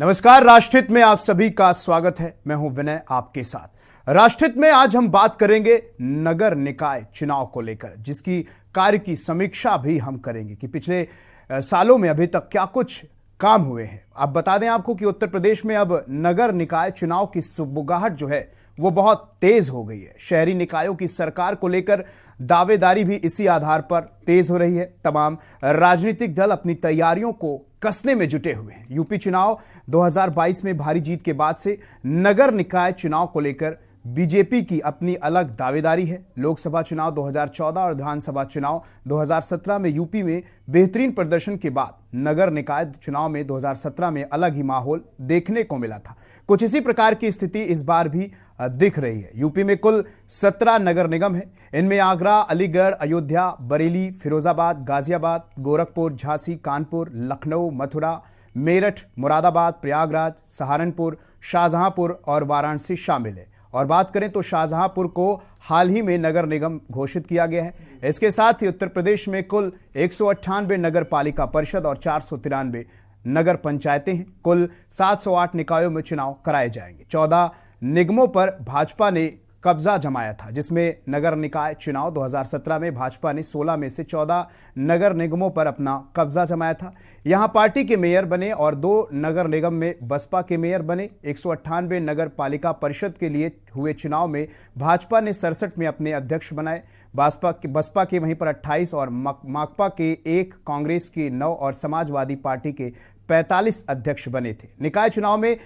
नमस्कार, राष्ट्रहित में आप सभी का स्वागत है। मैं हूं विनय आपके साथ। राष्ट्रहित में आज हम बात करेंगे नगर निकाय चुनाव को लेकर, जिसकी कार्य की समीक्षा भी हम करेंगे कि पिछले सालों में अभी तक क्या कुछ काम हुए हैं। अब बता दें आपको कि उत्तर प्रदेश में अब नगर निकाय चुनाव की सुगबुगाहट जो है वो बहुत तेज हो गई है। शहरी निकायों की सरकार को लेकर दावेदारी भी इसी आधार पर तेज हो रही है। तमाम राजनीतिक दल अपनी तैयारियों को कसने में जुटे हुए हैं। यूपी चुनाव 2022 में भारी जीत के बाद से नगर निकाय चुनाव को लेकर बीजेपी की अपनी अलग दावेदारी है। लोकसभा चुनाव 2014 और विधानसभा चुनाव 2017 में यूपी में बेहतरीन प्रदर्शन के बाद नगर निकाय चुनाव में 2017 में अलग ही माहौल देखने को मिला था। कुछ इसी प्रकार की स्थिति इस बार भी दिख रही है। यूपी में कुल 17 नगर निगम है। इनमें आगरा, अलीगढ़, अयोध्या, बरेली, फिरोजाबाद, गाजियाबाद, गोरखपुर, झांसी, कानपुर, लखनऊ, मथुरा, मेरठ, मुरादाबाद, प्रयागराज, सहारनपुर, शाहजहांपुर और वाराणसी शामिल है। और बात करें तो शाहजहांपुर को हाल ही में नगर निगम घोषित किया गया है। इसके साथ ही उत्तर प्रदेश में कुल 198 नगर पालिका परिषद और 493 नगर पंचायतें हैं। कुल 708 निकायों में चुनाव कराए जाएंगे। 14 निगमों पर भाजपा ने कब्जा जमाया था, जिसमें नगर निकाय चुनाव 2017 में भाजपा ने 16 में से 14 नगर निगमों पर अपना कब्जा जमाया था। यहां पार्टी के मेयर बने और 2 नगर निगम में बसपा के मेयर बने। 198 नगर पालिका परिषद के लिए हुए चुनाव में भाजपा ने 67 में अपने अध्यक्ष बनाए। बसपा के वहीं पर 28 और माकपा के 1, कांग्रेस के 9 और समाजवादी पार्टी के 45 अध्यक्ष बने थे। निकाय चुनाव में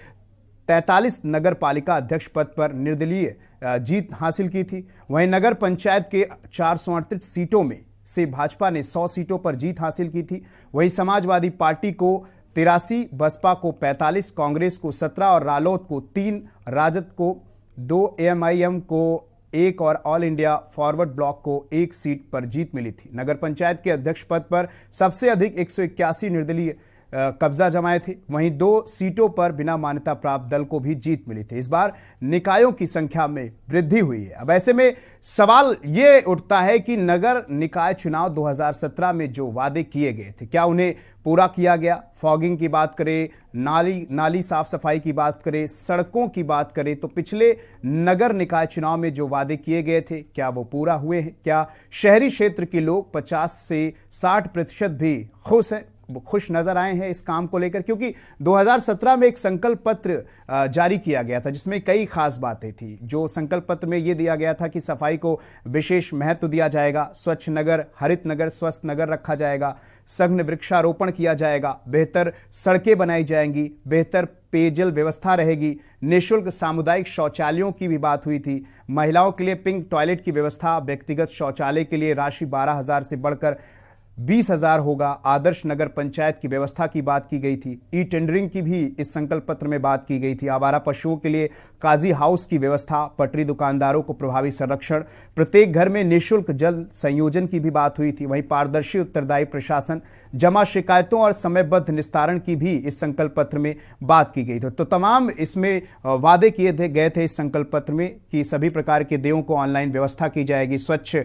43 नगर पालिका अध्यक्ष पद पर निर्दलीय जीत हासिल की थी। वहीं नगर पंचायत के 438 सीटों में से भाजपा ने 100 सीटों पर जीत हासिल की थी। वहीं समाजवादी पार्टी को 83, बसपा को 45, कांग्रेस को 17 और रालोद को 3, राजद को 2, एएमआईएम को 1 और ऑल इंडिया फॉरवर्ड ब्लॉक को 1 सीट पर जीत मिली थी। नगर पंचायत के अध्यक्ष पद पर सबसे अधिक 181 निर्दलीय कब्जा जमाए थे। वहीं 2 सीटों पर बिना मान्यता प्राप्त दल को भी जीत मिली थी। इस बार निकायों की संख्या में वृद्धि हुई है। अब ऐसे में सवाल ये उठता है कि नगर निकाय चुनाव 2017 में जो वादे किए गए थे, क्या उन्हें पूरा किया गया? फॉगिंग की बात करें, नाली साफ सफाई की बात करें, सड़कों की बात करें, तो पिछले नगर निकाय चुनाव में जो वादे किए गए थे, क्या वो पूरा हुए हैं? क्या शहरी क्षेत्र के लोग 50 से 60% भी खुश नजर आए हैं इस काम को लेकर? क्योंकि 2017 में एक संकल्प पत्र जारी किया गया था, जिसमें कई खास बातें थी। जो संकल्प पत्र में यह दिया गया था कि सफाई को विशेष महत्व दिया जाएगा, स्वच्छ नगर, हरित नगर, स्वस्थ नगर रखा जाएगा, सघन वृक्षारोपण किया जाएगा, बेहतर सड़कें बनाई जाएंगी, बेहतर पेयजल व्यवस्था रहेगी, निःशुल्क सामुदायिक शौचालयों की भी बात हुई थी, महिलाओं के लिए पिंक टॉयलेट की व्यवस्था, व्यक्तिगत शौचालय के लिए राशि 12,000 से बढ़कर 20,000 होगा, आदर्श नगर पंचायत की व्यवस्था की बात की गई थी, ई टेंडरिंग की भी इस संकल्प पत्र में बात की गई थी, आवारा पशुओं के लिए काजी हाउस की व्यवस्था, पटरी दुकानदारों को प्रभावी संरक्षण, प्रत्येक घर में निःशुल्क जल संयोजन की भी बात हुई थी। वहीं पारदर्शी उत्तरदायी प्रशासन, जमा शिकायतों और समयबद्ध निस्तारण की भी इस संकल्प पत्र में बात की गई थी। तो तमाम इसमें वादे किए गए थे इस संकल्प पत्र में कि सभी प्रकार के देयों को ऑनलाइन व्यवस्था की जाएगी, स्वच्छ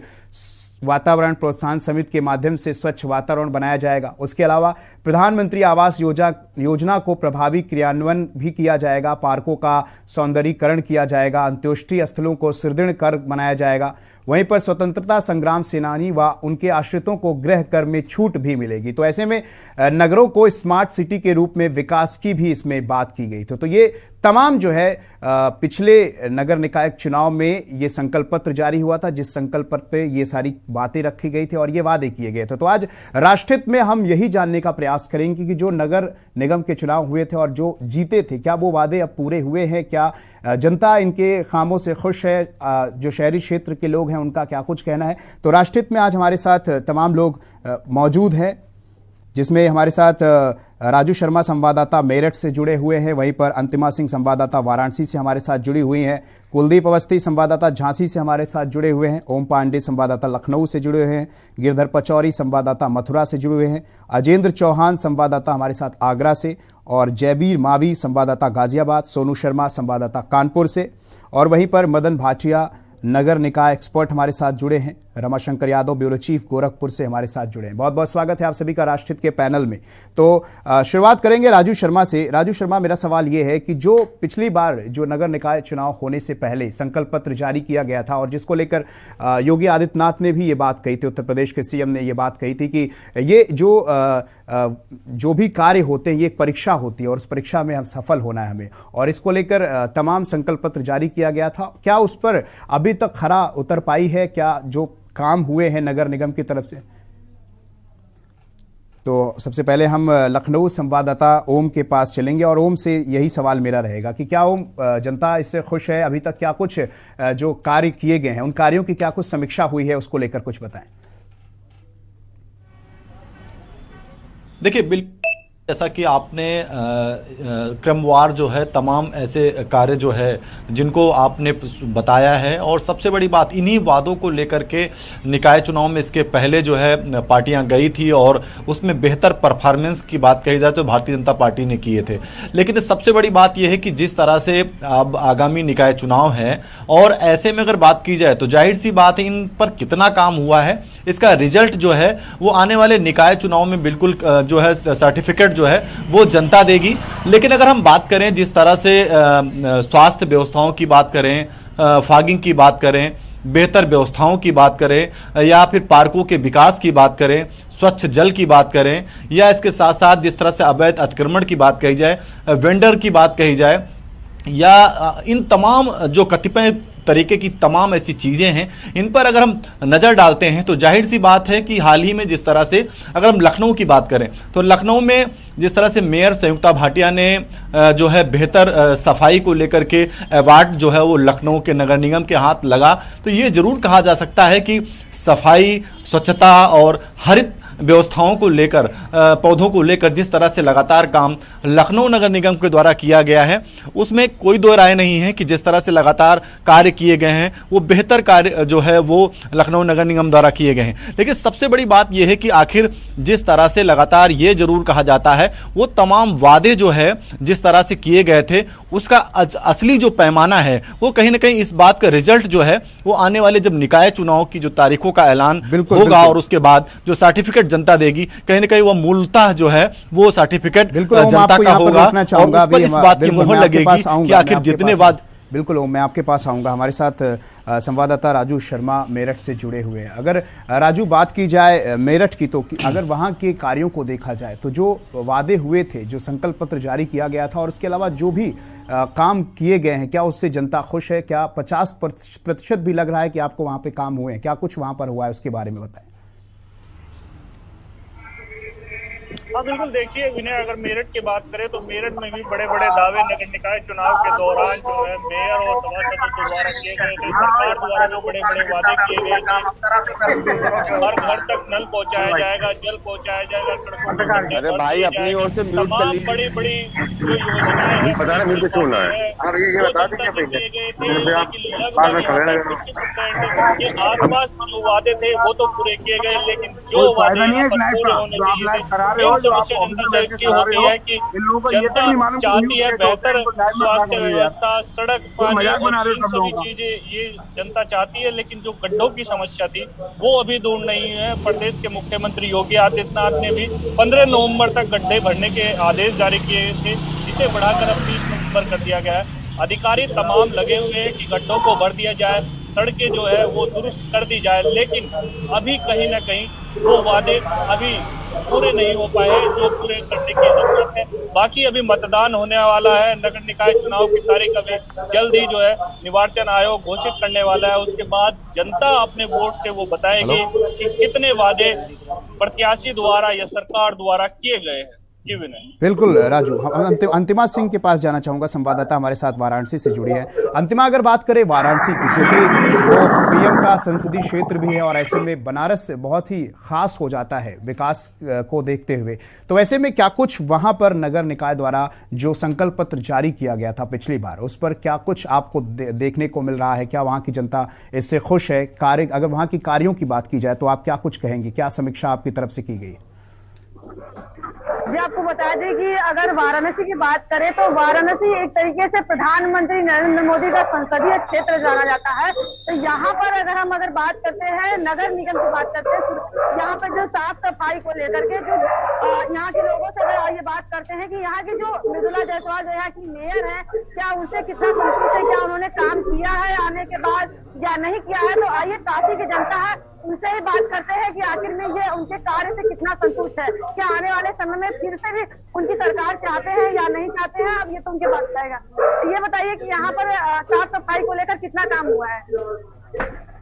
वातावरण प्रोत्साहन समिति के माध्यम से स्वच्छ वातावरण बनाया जाएगा। उसके अलावा प्रधानमंत्री आवास योजना को प्रभावी क्रियान्वयन भी किया जाएगा, पार्कों का सौंदर्यीकरण किया जाएगा, अंत्योष्टि स्थलों को सुदृढ़ कर बनाया जाएगा। वहीं पर स्वतंत्रता संग्राम सेनानी व उनके आश्रितों को गृह कर में छूट भी मिलेगी। तो ऐसे में नगरों को स्मार्ट सिटी के रूप में विकास की भी इसमें बात की गई थी। तो ये तमाम जो है पिछले नगर निकाय चुनाव में ये संकल्प पत्र जारी हुआ था, जिस संकल्प पत्र पे ये सारी बातें रखी गई थी और ये वादे किए गए थे। तो आज राष्ट्रहित में हम यही जानने का प्रयास करेंगे कि जो नगर निगम के चुनाव हुए थे और जो जीते थे, क्या वो वादे अब पूरे हुए हैं? क्या जनता इनके कामों से खुश है? जो शहरी क्षेत्र के लोग हैं उनका क्या कुछ कहना है? तो राष्ट्रहित में आज हमारे साथ तमाम लोग मौजूद हैं, जिसमें हमारे साथ राजू शर्मा संवाददाता मेरठ से जुड़े हुए हैं, वहीं पर अंतिमा सिंह संवाददाता वाराणसी से हमारे साथ जुड़ी हुई हैं, कुलदीप अवस्थी संवाददाता झांसी से हमारे साथ जुड़े हुए हैं, ओम पांडे संवाददाता लखनऊ से जुड़े हुए हैं, गिरधर पचौरी संवाददाता मथुरा से जुड़े हुए हैं, अजेंद्र चौहान संवाददाता हमारे साथ आगरा से, और जयबीर मावी संवाददाता गाजियाबाद, सोनू शर्मा संवाददाता कानपुर से, और वहीं पर मदन भाटिया नगर निकाय एक्सपर्ट हमारे साथ जुड़े हैं। रमाशंकर यादव, ब्यूरो चीफ, गोरखपुर से हमारे साथ जुड़े हैं। बहुत बहुत स्वागत है आप सभी का राष्ट्रहित के पैनल में। तो शुरुआत करेंगे राजू शर्मा से। राजू शर्मा, मेरा सवाल ये है कि जो पिछली बार जो नगर निकाय चुनाव होने से पहले संकल्प पत्र जारी किया गया था और जिसको लेकर योगी आदित्यनाथ ने भी ये बात कही थी, उत्तर प्रदेश के सीएम ने ये बात कही थी कि ये जो भी कार्य होते हैं ये एक परीक्षा होती है और उस परीक्षा में हम सफल होना है हमें, और इसको लेकर तमाम संकल्प पत्र जारी किया गया था। क्या उस पर अभी तक खरा उतर पाई है? क्या जो काम हुए हैं नगर निगम की तरफ से? तो सबसे पहले हम लखनऊ संवाददाता ओम के पास चलेंगे और ओम से यही सवाल मेरा रहेगा कि क्या ओम, जनता इससे खुश है? अभी तक क्या कुछ जो कार्य किए गए हैं उन कार्यों की क्या कुछ समीक्षा हुई है, उसको लेकर कुछ बताएं। देखिए, बिल्कुल जैसा कि आपने क्रमवार जो है तमाम ऐसे कार्य जो है जिनको आपने बताया है, और सबसे बड़ी बात इन्हीं वादों को लेकर के निकाय चुनाव में इसके पहले जो है पार्टियां गई थी और उसमें बेहतर परफॉर्मेंस की बात कही जाए तो भारतीय जनता पार्टी ने किए थे। लेकिन सबसे बड़ी बात यह है कि जिस तरह से अब आगामी निकाय चुनाव है और ऐसे में अगर बात की जाए तो जाहिर सी बात है इन पर कितना काम हुआ है, इसका रिजल्ट जो है वो आने वाले निकाय चुनाव में बिल्कुल जो है सर्टिफिकेट जो है वो जनता देगी। लेकिन अगर हम बात करें जिस तरह से स्वास्थ्य व्यवस्थाओं की बात करें, फॉगिंग की बात करें, बेहतर व्यवस्थाओं की बात करें, या फिर पार्कों के विकास की बात करें, स्वच्छ जल की बात करें, या इसके साथ साथ जिस तरह से अवैध अतिक्रमण की बात कही जाए, वेंडर की बात कही जाए, या इन तमाम जो कतिपय तरीके की तमाम ऐसी चीज़ें हैं, इन पर अगर हम नज़र डालते हैं तो जाहिर सी बात है कि हाल ही में जिस तरह से अगर हम लखनऊ की बात करें तो लखनऊ में जिस तरह से मेयर संयुक्ता भाटिया ने जो है बेहतर सफाई को लेकर के अवार्ड जो है वो लखनऊ के नगर निगम के हाथ लगा, तो ये ज़रूर कहा जा सकता है कि सफाई, स्वच्छता और हरित व्यवस्थाओं को लेकर, पौधों को लेकर जिस तरह से लगातार काम लखनऊ नगर निगम के द्वारा किया गया है उसमें कोई दो राय नहीं है कि जिस तरह से लगातार कार्य किए गए हैं वो बेहतर कार्य जो है वो लखनऊ नगर निगम द्वारा किए गए हैं। लेकिन सबसे बड़ी बात यह है कि आखिर जिस तरह से लगातार ये जरूर कहा जाता है वो तमाम वादे जो है जिस तरह से किए गए थे उसका असली जो पैमाना है वो कहीं ना कहीं इस बात का रिजल्ट जो है वो आने वाले जब निकाय चुनाव की जो तारीखों का ऐलान होगा और उसके बाद जो सर्टिफिकेट जनता देगी, कहीं ना कहीं वो मूलतः जो है वो सर्टिफिकेट जनता का होगा और उस पर इस बात की मोहर लगेगी कि आखिर जितने वाद। बिल्कुल, मैं आपके पास आऊंगा। हमारे साथ संवाददाता राजू शर्मा मेरठ से जुड़े हुए हैं। अगर राजू बात की जाए मेरठ की, तो अगर वहां के कार्यों को देखा जाए तो जो वादे हुए थे, जो संकल्प पत्र जारी किया गया था और उसके अलावा जो भी काम किए गए हैं, क्या उससे जनता खुश है? क्या 50% भी लग रहा है कि आपको वहां पे काम हुए हैं? क्या कुछ वहां पर हुआ है, उसके बारे में बताएं। हाँ बिल्कुल, देखिए विनय, अगर मेरठ की बात करें तो मेरठ में भी बड़े बड़े दावे नगर निकाय चुनाव के दौरान जो है मेयर और सभासदों द्वारा किए गए थे। सरकार द्वारा जो बड़े बड़े वादे किए गए थे, हर घर तक नल पहुंचाया जाएगा, जल पहुंचाया जाएगा, सड़कों अरे भाई अपनी ओर से म्यूट कर लीजिए। बड़ी बड़ी जो योजनाएं हैं पता नहीं मुझे छोड़ना है। अब ये बता दीजिए के आसपास जो वादे थे वो तो पूरे किए गए, लेकिन जो वादे पूरे होने चाहिए जनता की होती है कि जनता चाहती है बेहतर स्वास्थ्य व्यवस्था, सड़क, पानी और इन सभी चीजें ये जनता चाहती है। लेकिन जो गड्ढों की समस्या थी वो अभी दूर नहीं है। प्रदेश के मुख्यमंत्री योगी आदित्यनाथ ने भी 15 नवंबर तक गड्ढे भरने के आदेश जारी किए थे, जिसे बढ़ाकर अब 30 नवंबर कर दिया गया है। अधिकारी तमाम लगे हुए हैं कि गड्ढों को भर दिया जाए, सड़कें जो है वो दुरुस्त कर दी जाए, लेकिन अभी कहीं ना कहीं वो वादे अभी पूरे नहीं हो पाए जो पूरे करने की जरूरत है। बाकी अभी मतदान होने वाला है, नगर निकाय चुनाव की तारीख अभी जल्द ही जो है निर्वाचन आयोग घोषित करने वाला है। उसके बाद जनता अपने वोट से वो बताएगी कि कितने वादे प्रत्याशी द्वारा या सरकार द्वारा किए गए हैं। बिल्कुल राजू, अंतिमा सिंह के पास जाना चाहूंगा, संवाददाता हमारे साथ वाराणसी से जुड़ी है। अंतिमा, अगर बात करें वाराणसी की, क्योंकि वो पीएम का संसदीय क्षेत्र भी है और ऐसे में बनारस बहुत ही खास हो जाता है विकास को देखते हुए, तो ऐसे में क्या कुछ वहां पर नगर निकाय द्वारा जो संकल्प पत्र जारी किया गया था पिछली बार, उस पर क्या कुछ आपको देखने को मिल रहा है? क्या वहां की जनता इससे खुश है? कार्य, अगर वहां की कार्यों की बात की जाए तो आप क्या कुछ कहेंगे? क्या समीक्षा आपकी तरफ से की गई? आपको बता दें कि अगर वाराणसी की बात करें तो वाराणसी एक तरीके से प्रधानमंत्री नरेंद्र मोदी का संसदीय क्षेत्र जाना जाता है। तो यहाँ पर अगर बात करते हैं नगर निगम की बात करते हैं, यहाँ पर जो साफ सफाई को लेकर के जो यहाँ के लोगों से अगर ये बात करते हैं कि यहाँ की जो मृदुला जायसवाल जो यहाँ की मेयर है, क्या उनसे कितना संतुष्ट है, क्या उन्होंने काम किया है आने के बाद या नहीं किया है। तो आइए काशी की जनता है उनसे ही बात करते हैं कि आखिर में ये उनके कार्य से कितना संतुष्ट है, क्या आने वाले समय में फिर से भी उनकी सरकार चाहते हैं या नहीं चाहते हैं। अब ये तो उनके पास जाएगा। ये बताइए कि यहाँ पर साफ सफाई को लेकर कितना काम हुआ है।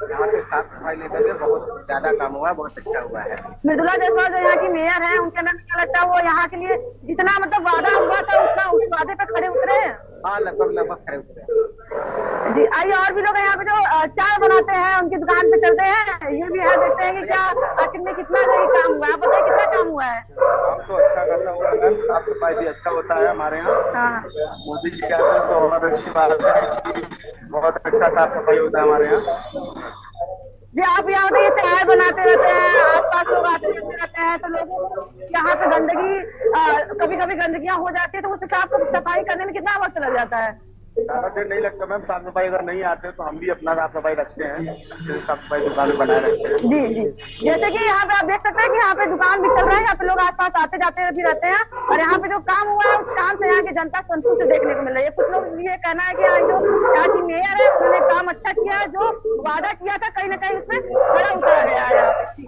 यहाँ पे साफ सफाई लेकर के बहुत ज्यादा काम हुआ है, बहुत अच्छा हुआ है। मृदुला जायसवाल जो यहाँ की मेयर है, उनके अंदर क्या लगता है वो यहाँ के लिए जितना मतलब वादा हुआ था उतना उस वादे पे खड़े उतरे हैं? हाँ, लगभग खड़े उतरे जी। आइए और भी लोग यहाँ पे जो चाय बनाते हैं उनकी दुकान पे चलते हैं, ये भी है, देखते हैं कि क्या आखिर में कितना जो काम हुआ है। आप बताइए कितना काम हुआ है? काम तो अच्छा करता हुआ है, साफ सफाई भी अच्छा होता है हमारे यहाँ। हाँ। मोदी जी के आते तो और अच्छी बात है, बहुत अच्छा साफ सफाई होता है हमारे यहाँ। जी। आप यहाँ पे ये चाय बनाते रहते हैं, आसपास लोग आते रहते हैं, तो लोगों को यहाँ पे गंदगी कभी कभी गंदगियाँ हो जाती है, तो उसे साफ सफाई करने में कितना वक्त लग जाता है? ज्यादा देर नहीं लगता मैम। साफ सफाई अगर नहीं आते तो हम भी अपना साफ सफाई रखते हैं, साफ सफाई दुकान बनाए रखते हैं। जी जी। जैसे कि यहाँ पे आप देख सकते हैं कि यहाँ पे दुकान भी चल रहा है, यहाँ पे लोग आसपास आते जाते भी रहते हैं, और यहाँ पे जो काम हुआ है उस काम से यहाँ की जनता संतुष्ट देखने को मिल रही है। कुछ लोग ये कहना है कि यहाँ की मेयर है उन्होंने काम अच्छा किया है, जो वादा किया था कहीं ना कहीं उसमें खरा उतरा गया है।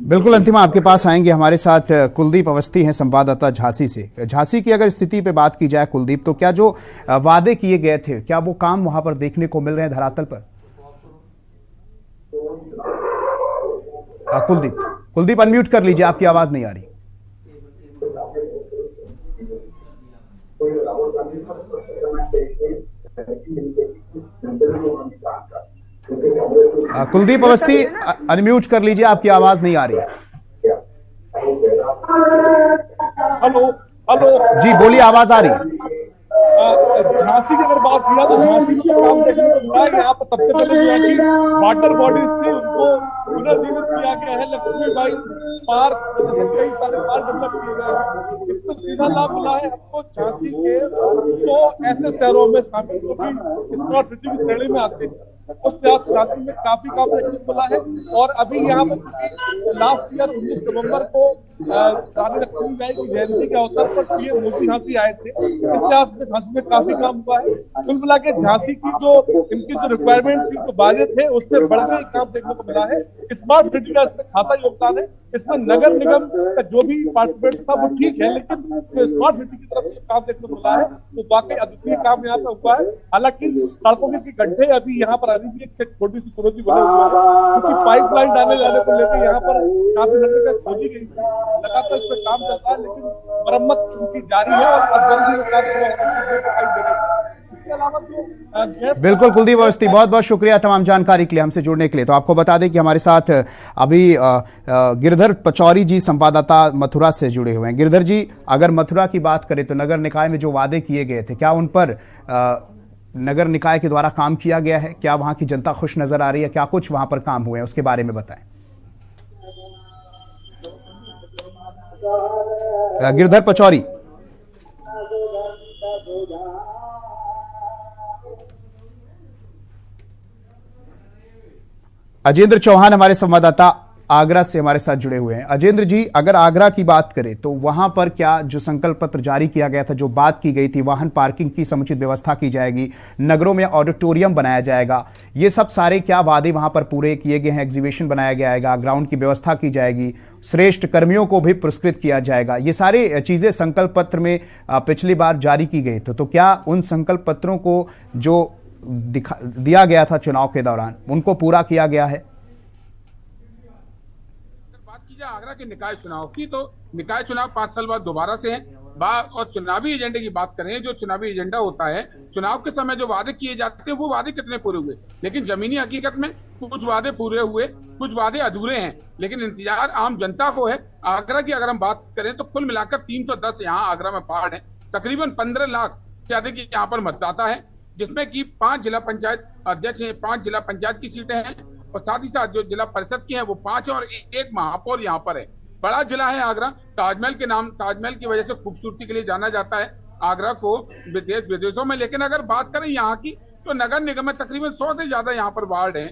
बिल्कुल अंतिमा आपके पास आएंगे। हमारे साथ कुलदीप अवस्थी हैं, संवाददाता झांसी से। झांसी की अगर स्थिति पे बात की जाए कुलदीप, तो क्या जो वादे किए गए थे क्या वो काम वहां पर देखने को मिल रहे हैं धरातल पर? कुलदीप अनम्यूट कर लीजिए, आपकी आवाज नहीं आ रही। कुलदीप अवस्थी अनम्यूट कर लीजिए, आपकी आवाज नहीं आ रही। हेलो जी बोलिए, आवाज आ रही है। झांसी की अगर बात किया तो झांसी में काम देखने को मिला है। यहाँ पर सबसे पहले जो है कि वाटर बॉडीज थी उनको पुनर्जीवित किया गया है। लक्ष्मीबाई पार्क कई सारे पार्क डेवलप किए गए हैं। इसको सीधा लाभ मिला है हमको झांसी के 100 ऐसे शहरों में शामिल जो कि स्मार्ट सिटी की श्रेणी में आते हैं। उस झांसी में काफी काम देखने को मिला है। और अभी यहाँ पर लास्ट ईयर 19 नवंबर को रानी लक्ष्मीबाई की जयंती के अवसर पर पीएम मोदी झांसी आए थे। इस लिहाज से झांसी में काफी काम हुआ है। कुल मिला के झांसी की जो इनकी जो रिक्वायरमेंट थी, जो बातें थे, उससे बढ़कर काम देखने को मिला है। स्मार्ट सिटी का इसमें खासा योगदान है। इसमें नगर निगम का जो भी पार्टिसिपेट था वो ठीक है, लेकिन जो स्मार्ट सिटी की तरफ से काम देखने को मिला है वो वाकई अद्वितीय काम यहाँ पे हुआ है। हालांकि सड़कों के गड्ढे अभी यहाँ पर अभी भी एक छोटी सी चुनौती बनी हुई है, क्योंकि पाइपलाइन डालने जाने को लेकर यहाँ पर काफी जगह खोजी गई थी। लगातार इस पर काम चल रहा है, लेकिन मरम्मत उनकी जारी है और जल्दी वो काम दिखाई दे रही है। इसके अलावा बिल्कुल कुलदीप अवस्थी, बहुत बहुत शुक्रिया तमाम जानकारी के लिए, हमसे जुड़ने के लिए। तो आपको बता दें कि हमारे साथ अभी गिरधर पचौरी जी संवाददाता मथुरा से जुड़े हुए हैं। गिरधर जी, अगर मथुरा की बात करें तो नगर निकाय में जो वादे किए गए थे, क्या उन पर नगर निकाय के द्वारा काम किया गया है? क्या वहां की जनता खुश नजर आ रही है? क्या कुछ वहां पर काम हुए हैं, उसके बारे में बताएं। गिरधर पचौरी। अजेंद्र चौहान हमारे संवाददाता आगरा से हमारे साथ जुड़े हुए हैं। अजेंद्र जी, अगर आगरा की बात करें तो वहां पर क्या जो संकल्प पत्र जारी किया गया था, जो बात की गई थी, वाहन पार्किंग की समुचित व्यवस्था की जाएगी, नगरों में ऑडिटोरियम बनाया जाएगा, ये सब सारे क्या वादे वहां पर पूरे किए गए हैं? एग्जीबिशन बनाया जाएगा, ग्राउंड की व्यवस्था की जाएगी, श्रेष्ठ कर्मियों को भी पुरस्कृत किया जाएगा, ये सारे चीजें संकल्प पत्र में पिछली बार जारी की गई थी। तो क्या उन संकल्प पत्रों को जो दिया गया था चुनाव के दौरान, उनको पूरा किया गया है? आगरा के निकाय चुनाव की, तो निकाय चुनाव 5 साल बाद दोबारा से है। और चुनावी एजेंडे की बात करें, जो चुनावी एजेंडा होता है, चुनाव के समय जो वादे किए जाते हैं वो वादे कितने पूरे हुए, लेकिन जमीनी हकीकत में कुछ वादे पूरे हुए, कुछ वादे अधूरे हैं। लेकिन इंतजार आम जनता को है। आगरा की अगर हम बात करें तो कुल मिलाकर 310 यहाँ आगरा में वार्ड है, तकरीबन 15 लाख से अधिक यहाँ पर मतदाता है, जिसमें कि 5 जिला पंचायत अध्यक्ष हैं, 5 जिला पंचायत की सीटें हैं, और साथ ही साथ जो जिला परिषद की है वो 5 और 1 महापौर यहाँ पर है। बड़ा जिला है आगरा, ताजमहल की वजह से खूबसूरती के लिए जाना जाता है आगरा को विदेश विदेशों में। लेकिन अगर बात करें यहाँ की, तो नगर निगम में तकरीबन 100 से ज्यादा यहाँ पर वार्ड हैं।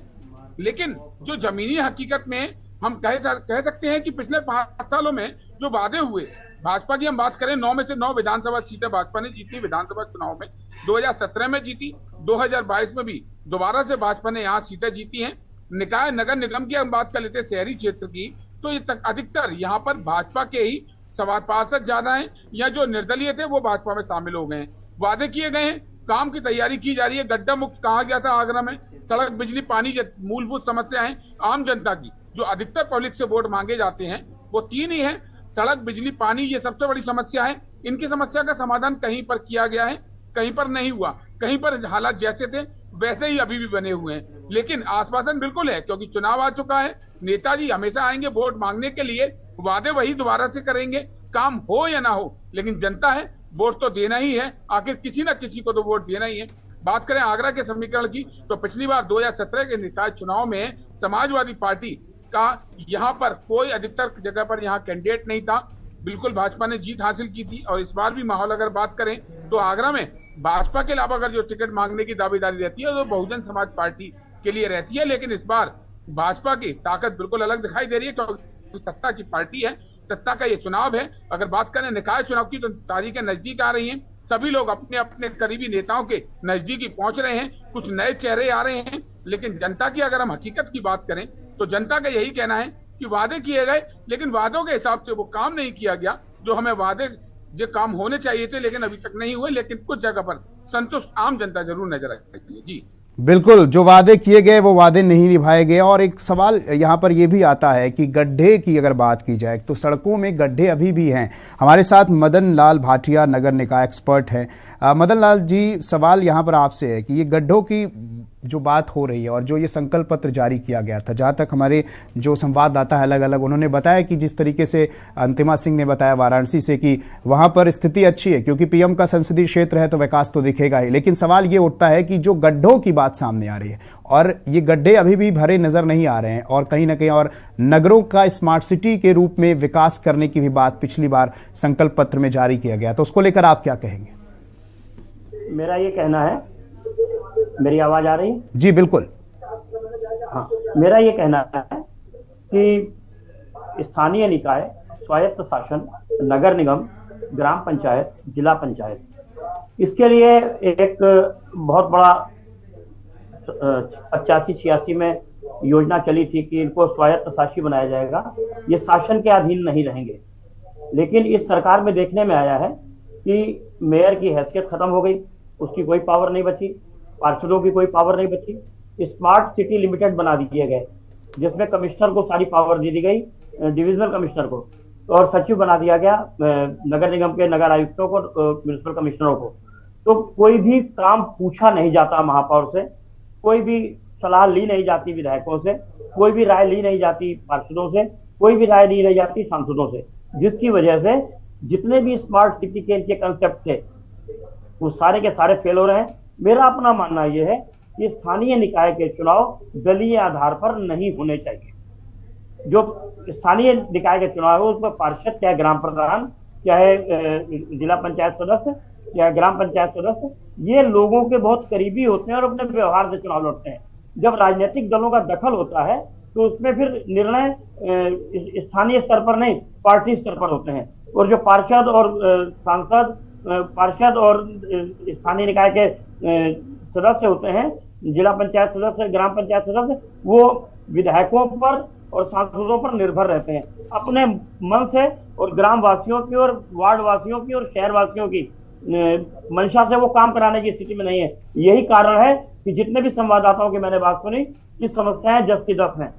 लेकिन जो जमीनी हकीकत में हम कह सकते हैं कि पिछले 5 सालों में जो वादे हुए, भाजपा की हम बात करें, 9 में से 9 विधानसभा सीटें भाजपा ने जीती विधानसभा चुनाव में। 2017 में जीती, 2022 में भी दोबारा से भाजपा ने यहाँ सीटें जीती हैं। निकाय नगर निगम की हम बात कर लेते हैं शहरी क्षेत्र की, तो ये अधिकतर यहाँ पर भाजपा के ही पार्षद ज्यादा हैं, या जो निर्दलीय थे वो भाजपा में शामिल हो गए हैं। वादे किए गए हैं, काम की तैयारी की जा रही है। गड्ढा मुक्त कहा गया था आगरा में, सड़क, बिजली, पानी, मूलभूत समस्याएं आम जनता की जो अधिकतर पब्लिक से वोट मांगे जाते हैं वो 3 ही हैं, सड़क, बिजली, पानी, ये सबसे बड़ी समस्या है। इनकी समस्या का समाधान कहीं पर किया गया है, कहीं पर नहीं हुआ, कहीं पर हालात जैसे थे वैसे ही अभी भी बने हुए हैं। लेकिन आश्वासन बिल्कुल है, क्योंकि चुनाव आ चुका है, नेताजी हमेशा आएंगे वोट मांगने के लिए, वादे वही दोबारा से करेंगे, काम हो या ना हो, लेकिन जनता है, वोट तो देना ही है, आखिर किसी ना किसी को तो वोट देना ही है। बात करें आगरा के समीकरण की, तो पिछली बार 2017 के निकाय चुनाव में समाजवादी पार्टी का यहाँ पर कोई अधिकतर जगह पर यहाँ कैंडिडेट नहीं था, बिल्कुल भाजपा ने जीत हासिल की थी। और इस बार भी माहौल अगर बात करें तो आगरा में भाजपा के अलावा अगर जो टिकट मांगने की दावेदारी रहती है तो बहुजन समाज पार्टी के लिए रहती है। लेकिन इस बार भाजपा की ताकत बिल्कुल अलग दिखाई दे रही है, क्योंकि सत्ता की पार्टी है, सत्ता का ये चुनाव है। अगर बात करें निकाय चुनाव की, तो तारीखें नजदीक आ रही हैं, सभी लोग अपने अपने करीबी नेताओं के नजदीक ही पहुंच रहे हैं, कुछ नए चेहरे आ रहे हैं। लेकिन जनता की अगर हम हकीकत की बात करें तो जनता का यही कहना है कि वादे किए गए, लेकिन वादों के हिसाब से वो काम नहीं किया गया जो हमें वादे जो काम होने चाहिए थे, लेकिन अभी तक नहीं हुए। लेकिन कुछ जगह पर संतुष्ट आम जनता जरूर नजर आती है। जी बिल्कुल, जो वादे किए गए वो वादे नहीं निभाए गए। और एक सवाल यहाँ पर यह भी आता है कि गड्ढे की अगर बात की जाए तो सड़कों में गड्ढे अभी भी हैं। हमारे साथ मदन लाल भाटिया नगर निकाय एक्सपर्ट हैं। मदन लाल जी, सवाल यहाँ पर आपसे है कि ये गड्ढों की जो बात हो रही है और जो ये संकल्प पत्र जारी किया गया था, जहाँ तक हमारे जो संवाददाता है अलग अलग, उन्होंने बताया कि जिस तरीके से अंतिमा सिंह ने बताया वाराणसी से कि वहाँ पर स्थिति अच्छी है क्योंकि पीएम का संसदीय क्षेत्र है तो विकास तो दिखेगा ही। लेकिन सवाल ये उठता है कि जो गड्ढों की बात सामने आ रही है और ये गड्ढे अभी भी भरे नजर नहीं आ रहे हैं, और कहीं ना कहीं और नगरों का स्मार्ट सिटी के रूप में विकास करने की भी बात पिछली बार संकल्प पत्र में जारी किया गया, तो उसको लेकर आप क्या कहेंगे? मेरा ये कहना है, मेरी आवाज आ रही है? जी बिल्कुल। हाँ, मेरा ये कहना है कि स्थानीय निकाय, स्वायत्त शासन, नगर निगम, ग्राम पंचायत, जिला पंचायत, इसके लिए एक बहुत बड़ा 85-86 में योजना चली थी कि इनको स्वायत्त शासी बनाया जाएगा, ये शासन के अधीन नहीं रहेंगे। लेकिन इस सरकार में देखने में आया है कि मेयर की हैसियत खत्म हो गई, उसकी कोई पावर नहीं बची, पार्षदों की कोई पावर नहीं बची। स्मार्ट सिटी लिमिटेड बना दिए गए, जिसमें कमिश्नर को सारी पावर दे दी गई, डिविजनल कमिश्नर को, और सचिव बना दिया गया नगर निगम के नगर आयुक्तों को, म्युनिसिपल कमिश्नरों को। तो कोई भी काम पूछा नहीं जाता महापौर से, कोई भी सलाह ली नहीं जाती विधायकों से, कोई भी राय ली नहीं जाती पार्षदों से, कोई भी राय ली नहीं जाती सांसदों से, जिसकी वजह से जितने भी स्मार्ट सिटी के इनके कंसेप्ट थे वो सारे के सारे फेल हो रहे हैं। मेरा अपना मानना यह है कि स्थानीय निकाय के चुनाव दलीय आधार पर नहीं होने चाहिए। जो स्थानीय निकाय के चुनाव है उसमें पार्षद, चाहे ग्राम प्रधान, चाहे जिला पंचायत सदस्य, चाहे ग्राम पंचायत सदस्य, ये लोगों के बहुत करीबी होते हैं और अपने व्यवहार से चुनाव लड़ते हैं। जब राजनीतिक दलों का दखल होता है तो उसमें फिर निर्णय स्थानीय स्तर पर नहीं, पार्टी स्तर पर होते हैं। और जो पार्षद और सांसद, पार्षद और स्थानीय निकाय के सदस्य होते हैं, जिला पंचायत सदस्य, ग्राम पंचायत सदस्य, वो विधायकों पर और सांसदों पर निर्भर रहते हैं। अपने मन से और ग्राम वासियों की और वार्ड वासियों की और शहर वासियों की मंशा से वो काम कराने की स्थिति में नहीं है। यही कारण है कि जितने भी संवाददाताओं की मैंने बात सुनी, कि समस्याएं 10 की 10 हैं।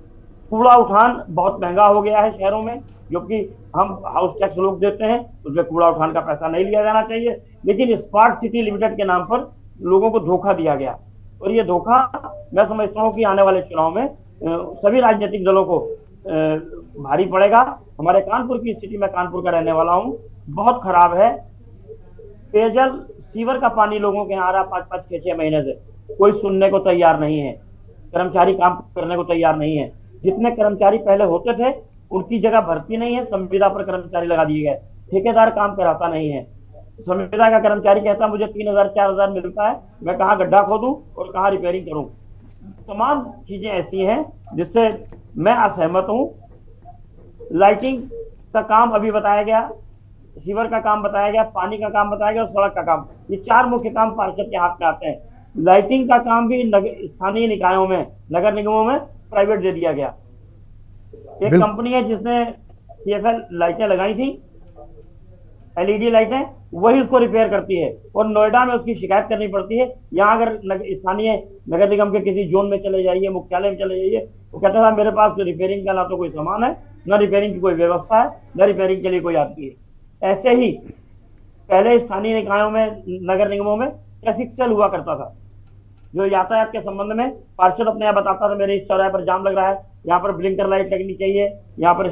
कूड़ा उठान बहुत महंगा हो गया है शहरों में, जो कि हम हाउस टैक्स लोग देते हैं, उसमें कूड़ा उठान का पैसा नहीं लिया जाना चाहिए। लेकिन स्मार्ट सिटी लिमिटेड के नाम पर लोगों को धोखा दिया गया, और ये धोखा मैं समझता हूँ कि आने वाले चुनाव में सभी राजनीतिक दलों को भारी पड़ेगा। हमारे कानपुर की स्थिति, मैं कानपुर का रहने वाला हूँ, बहुत खराब है। पेयजल, सीवर का पानी लोगों के यहाँ आ रहा 5-5, 6-6 महीने से, कोई सुनने को तैयार नहीं है। कर्मचारी काम करने को तैयार नहीं है। जितने कर्मचारी पहले होते थे उनकी जगह भर्ती नहीं है, संविदा पर कर्मचारी लगा दिए गए। ठेकेदार काम कराता नहीं है, संविदा का कर्मचारी कहता है मुझे 3,000 4,000 मिलता है, मैं कहाँ गड्ढा खोदूं और कहाँ रिपेयरिंग करूं। तमाम चीजें ऐसी हैं जिससे मैं असहमत हूं। लाइटिंग का काम अभी बताया गया, सीवर का काम बताया गया, पानी का काम बताया गया और सड़क का काम, ये 4 मुख्य काम पार्षद के हाथ में आते हैं। लाइटिंग का काम भी स्थानीय निकायों में, नगर निगमों में प्राइवेट दे दिया गया। एक कंपनी है जिसने CFL लाइटें लगाई थी, LED लाइटें, वही उसको रिपेयर करती है और नोएडा में उसकी शिकायत करनी पड़ती है। यहाँ अगर स्थानीय नगर निगम के किसी जोन में चले जाइए, मुख्यालय में चले जाइए, तो कहता था मेरे पास रिपेयरिंग का ना तो कोई सामान है, न रिपेयरिंग की कोई व्यवस्था है, न रिपेयरिंग के लिए कोई आदमी है। ऐसे ही पहले स्थानीय निकायों में, नगर निगमों में ट्रैफिक सेल हुआ करता था, जो यातायात के संबंध में पार्षद अपने यहाँ बताता था मेरे इस चौराहे पर जाम लग रहा है, यहाँ पर ब्लिंकर लाइट लगनी चाहिए, यहाँ पर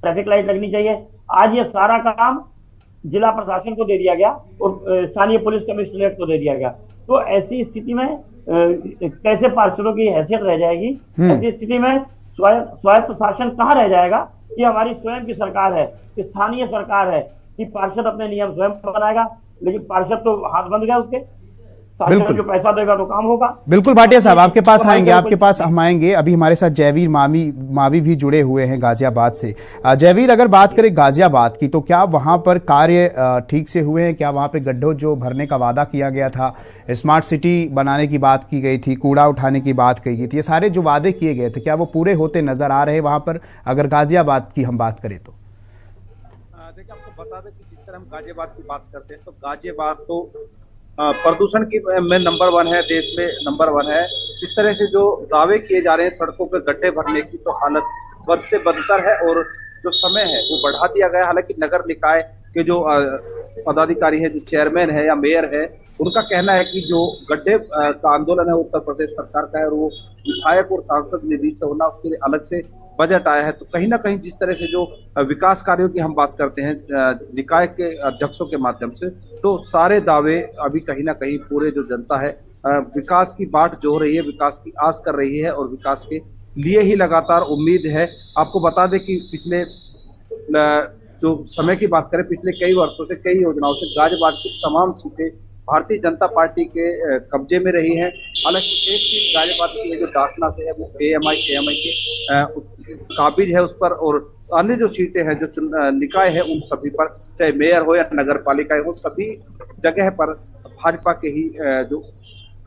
ट्रैफिक लाइट लगनी चाहिए। आज ये सारा काम जिला प्रशासन को दे दिया गया और स्थानीय पुलिस कमिश्नरेट को दे दिया गया। तो ऐसी स्थिति में कैसे पार्षदों की हैसियत रह जाएगी? ऐसी स्थिति में स्वायत्त शासन कहाँ रह जाएगा? कि हमारी स्वयं की सरकार है, स्थानीय सरकार है, कि पार्षद अपने नियम स्वयं बनाएगा, लेकिन पार्षद तो हाथ बंद गया उसके। बिल्कुल, जो पैसा देगा तो काम होगा। बिल्कुल भाटिया साहब, आपके पास आएंगे, आपके पास हम आएंगे। अभी हमारे साथ जयवीर मावी भी जुड़े हुए हैं गाजियाबाद से। जयवीर, अगर बात करें गाजियाबाद की, तो क्या वहां पर कार्य ठीक से हुए हैं? क्या वहां पे गड्ढों जो भरने का वादा किया गया था, स्मार्ट सिटी बनाने की बात की गई थी, कूड़ा उठाने की बात कही गई थी, ये सारे जो वादे किए गए थे, क्या वो पूरे होते नजर आ रहे हैं वहां पर, अगर गाजियाबाद की हम बात करें तो? देखिए, आपको बता दें कि जिस तरह हम गाजियाबाद की बात करते हैं, तो गाजियाबाद तो प्रदूषण की में नंबर 1 है, देश में नंबर 1 है। जिस तरह से जो दावे किए जा रहे हैं सड़कों पे गड्ढे भरने की, तो हालत बद से बदतर है और जो समय है वो बढ़ा दिया गया। हालांकि नगर निकाय के जो पदाधिकारी है, जो चेयरमैन है या मेयर है, उनका कहना है कि जो गड्ढे का आंदोलन है उत्तर प्रदेश सरकार का है और वो विधायक और सांसद निधि से होना, उसके लिए अलग से बजट आया है। तो कहीं ना कहीं जिस तरह से जो विकास कार्यों की हम बात करते हैं निकाय के अध्यक्षों के माध्यम से, तो सारे दावे अभी कहीं ना कहीं पूरे जो जनता है विकास की बाट जो रही है, विकास की आस कर रही है और विकास के लिए ही लगातार उम्मीद है। आपको बता दें कि पिछले जो समय की बात करें, पिछले कई वर्षों से, कई योजनाओं से गाजियाबाद की तमाम सीटें भारतीय जनता पार्टी के कब्जे में रही हैं। हालांकि एक सीट गाजियाबाद की जो दासना से है वो AMI के काबिज है उस पर, और अन्य जो सीटें हैं, जो निकाय है, उन सभी पर, चाहे मेयर हो या नगर पालिका हो, सभी जगह पर भाजपा के ही जो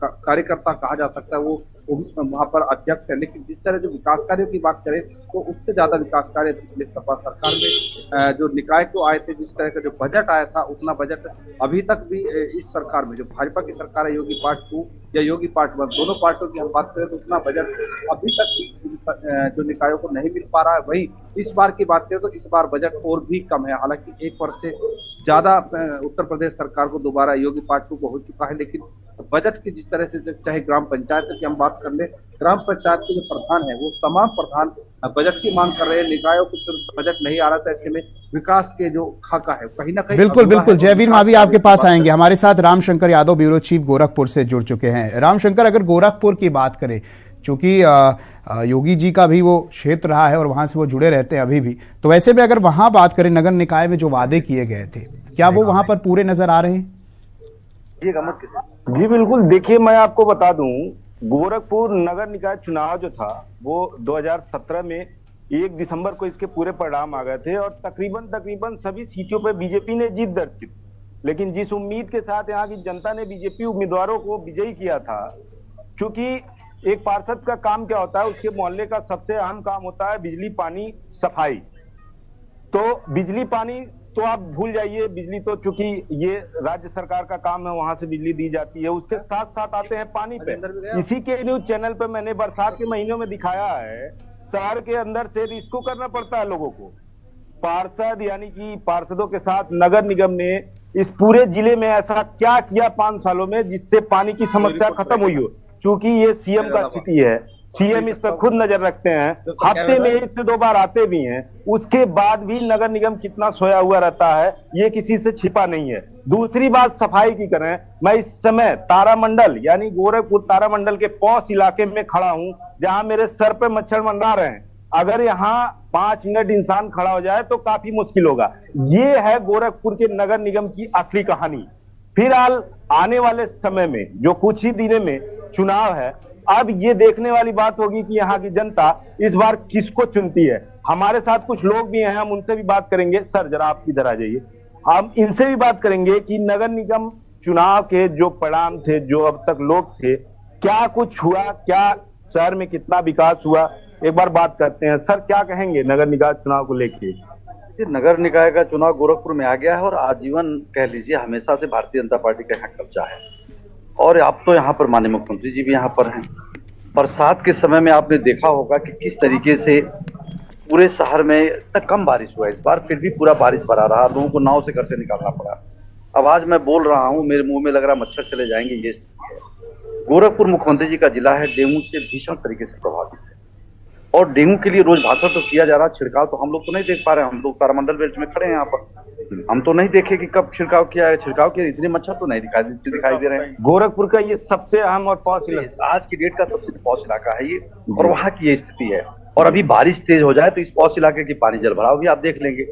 कार्यकर्ता कहा जा सकता है वो वहां पर अध्यक्ष है। लेकिन जिस तरह जो विकास कार्यों की बात करें, तो उससे ज्यादा विकास कार्य पिछले सपा सरकार में जो निकाय को आए थे, जिस तरह का जो बजट आया था, उतना बजट अभी तक भी इस सरकार में, जो भाजपा की सरकार है, योगी पार्ट 2 या योगी पार्ट 1, दोनों पार्टियों की हम बात करें, तो उतना बजट अभी तक जो निकायों को नहीं मिल पा रहा है। वही इस बार की बात करें तो इस बार बजट और भी कम है। हालांकि 1 वर्ष से ज्यादा उत्तर प्रदेश सरकार को दोबारा योगी पार्ट 2 को हो चुका है, लेकिन बजट की जिस तरह से, चाहे ग्राम पंचायत की हम बात कर ले, ग्राम पंचायत के जो प्रधान है वो तमाम प्रधान बजट की मांग कर रहे हैं, निकायों को बजट नहीं आ रहा था। ऐसे में विकास के जो खाका है कहीं ना कहीं बिल्कुल जयवीर मावी आपके पास आएंगे। हमारे साथ रामशंकर यादव, ब्यूरो चीफ गोरखपुर से जुड़ चुके हैं। रामशंकर, अगर गोरखपुर की बात करें, चूंकि योगी जी का भी वो क्षेत्र रहा है और वहां से वो जुड़े रहते हैं अभी भी, तो वैसे में अगर वहां बात करें, नगर निकाय में जो वादे किए गए थे, क्या वो वहां पर पूरे नजर आ रहे हैं? जी बिल्कुल। देखिए, मैं आपको बता दूं, गोरखपुर नगर निकाय चुनाव जो था वो 2017 में 1 दिसंबर को इसके पूरे परिणाम आ गए थे और तकरीबन सभी सीटों पर बीजेपी ने जीत दर्ज की। लेकिन जिस उम्मीद के साथ यहाँ की जनता ने बीजेपी उम्मीदवारों को विजयी किया था, क्योंकि एक पार्षद का काम क्या होता है, उसके मोहल्ले का सबसे अहम काम होता है बिजली, पानी, सफाई। तो बिजली पानी तो आप भूल जाइए, बिजली तो चूंकि ये राज्य सरकार का काम है, वहां से बिजली दी जाती है। उसके साथ साथ आते हैं पानी पे। इसी के न्यूज चैनल पे मैंने बरसात के महीनों में दिखाया है, शहर के अंदर से रिस्को करना पड़ता है लोगों को। पार्षद यानी कि पार्षदों के साथ नगर निगम ने इस पूरे जिले में ऐसा क्या किया 5 सालों में जिससे पानी की समस्या खत्म हुई हो? क्योंकि ये सीएम का सिटी है, सीएम इस पर खुद नजर रखते हैं, हफ्ते में 1 से 2 बार आते भी हैं, उसके बाद भी नगर निगम कितना सोया हुआ रहता है ये किसी से छिपा नहीं है। दूसरी बात सफाई की करें, मैं इस समय तारामंडल यानी गोरखपुर तारामंडल के पौष इलाके में खड़ा हूं, जहां मेरे सर पे मच्छर मंडरा रहे हैं। अगर यहाँ 5 मिनट इंसान खड़ा हो जाए तो काफी मुश्किल होगा। ये है गोरखपुर के नगर निगम की असली कहानी। फिलहाल आने वाले समय में जो कुछ ही दिनों में चुनाव है, अब ये देखने वाली बात होगी कि यहाँ की जनता इस बार किसको चुनती है। हमारे साथ कुछ लोग भी हैं, हम उनसे भी बात करेंगे। सर जरा आप इधर आ जाइए, हम इनसे भी बात करेंगे कि नगर निगम चुनाव के जो परिणाम थे, जो अब तक लोग थे, क्या कुछ हुआ, क्या शहर में कितना विकास हुआ, एक बार बात करते हैं। सर क्या कहेंगे नगर निकाय चुनाव को लेके? नगर निकाय का चुनाव गोरखपुर में आ गया है और आजीवन कह लीजिए हमेशा से भारतीय जनता पार्टी का यहाँ कब्जा है। और अब तो यहाँ पर माननीय मुख्यमंत्री जी भी यहाँ पर हैं। बरसात के समय में आपने देखा होगा कि किस तरीके से पूरे शहर में इतना कम बारिश हुआ, इस बार फिर भी पूरा बारिश भरा रहा, लोगों को नाव से घर से निकालना पड़ा। अब आज मैं बोल रहा हूँ, मेरे मुंह में लग रहा मच्छर चले जाएंगे, ये स्थिति है। गोरखपुर मुख्यमंत्री जी का जिला है, डेंगू से भीषण तरीके से प्रभावित है और डेंगू के लिए रोज भाषण तो किया जा रहा, छिड़काव तो हम लोग तो नहीं देख पा रहे हैं। हम लोग तारामंडल बेल्ट में खड़े हैं यहाँ पर, हम तो नहीं देखे कि कब छिड़काव किया है। छिड़काव किया, इतने मच्छर तो नहीं दिखाई दे रहे हैं। गोरखपुर का ये सबसे अहम और पॉश इलाका, आज की डेट का सबसे पॉश इलाका है ये, और वहाँ की ये स्थिति है। और अभी बारिश तेज हो जाए तो इस पॉश इलाके की पानी जल भराव भी आप देख लेंगे।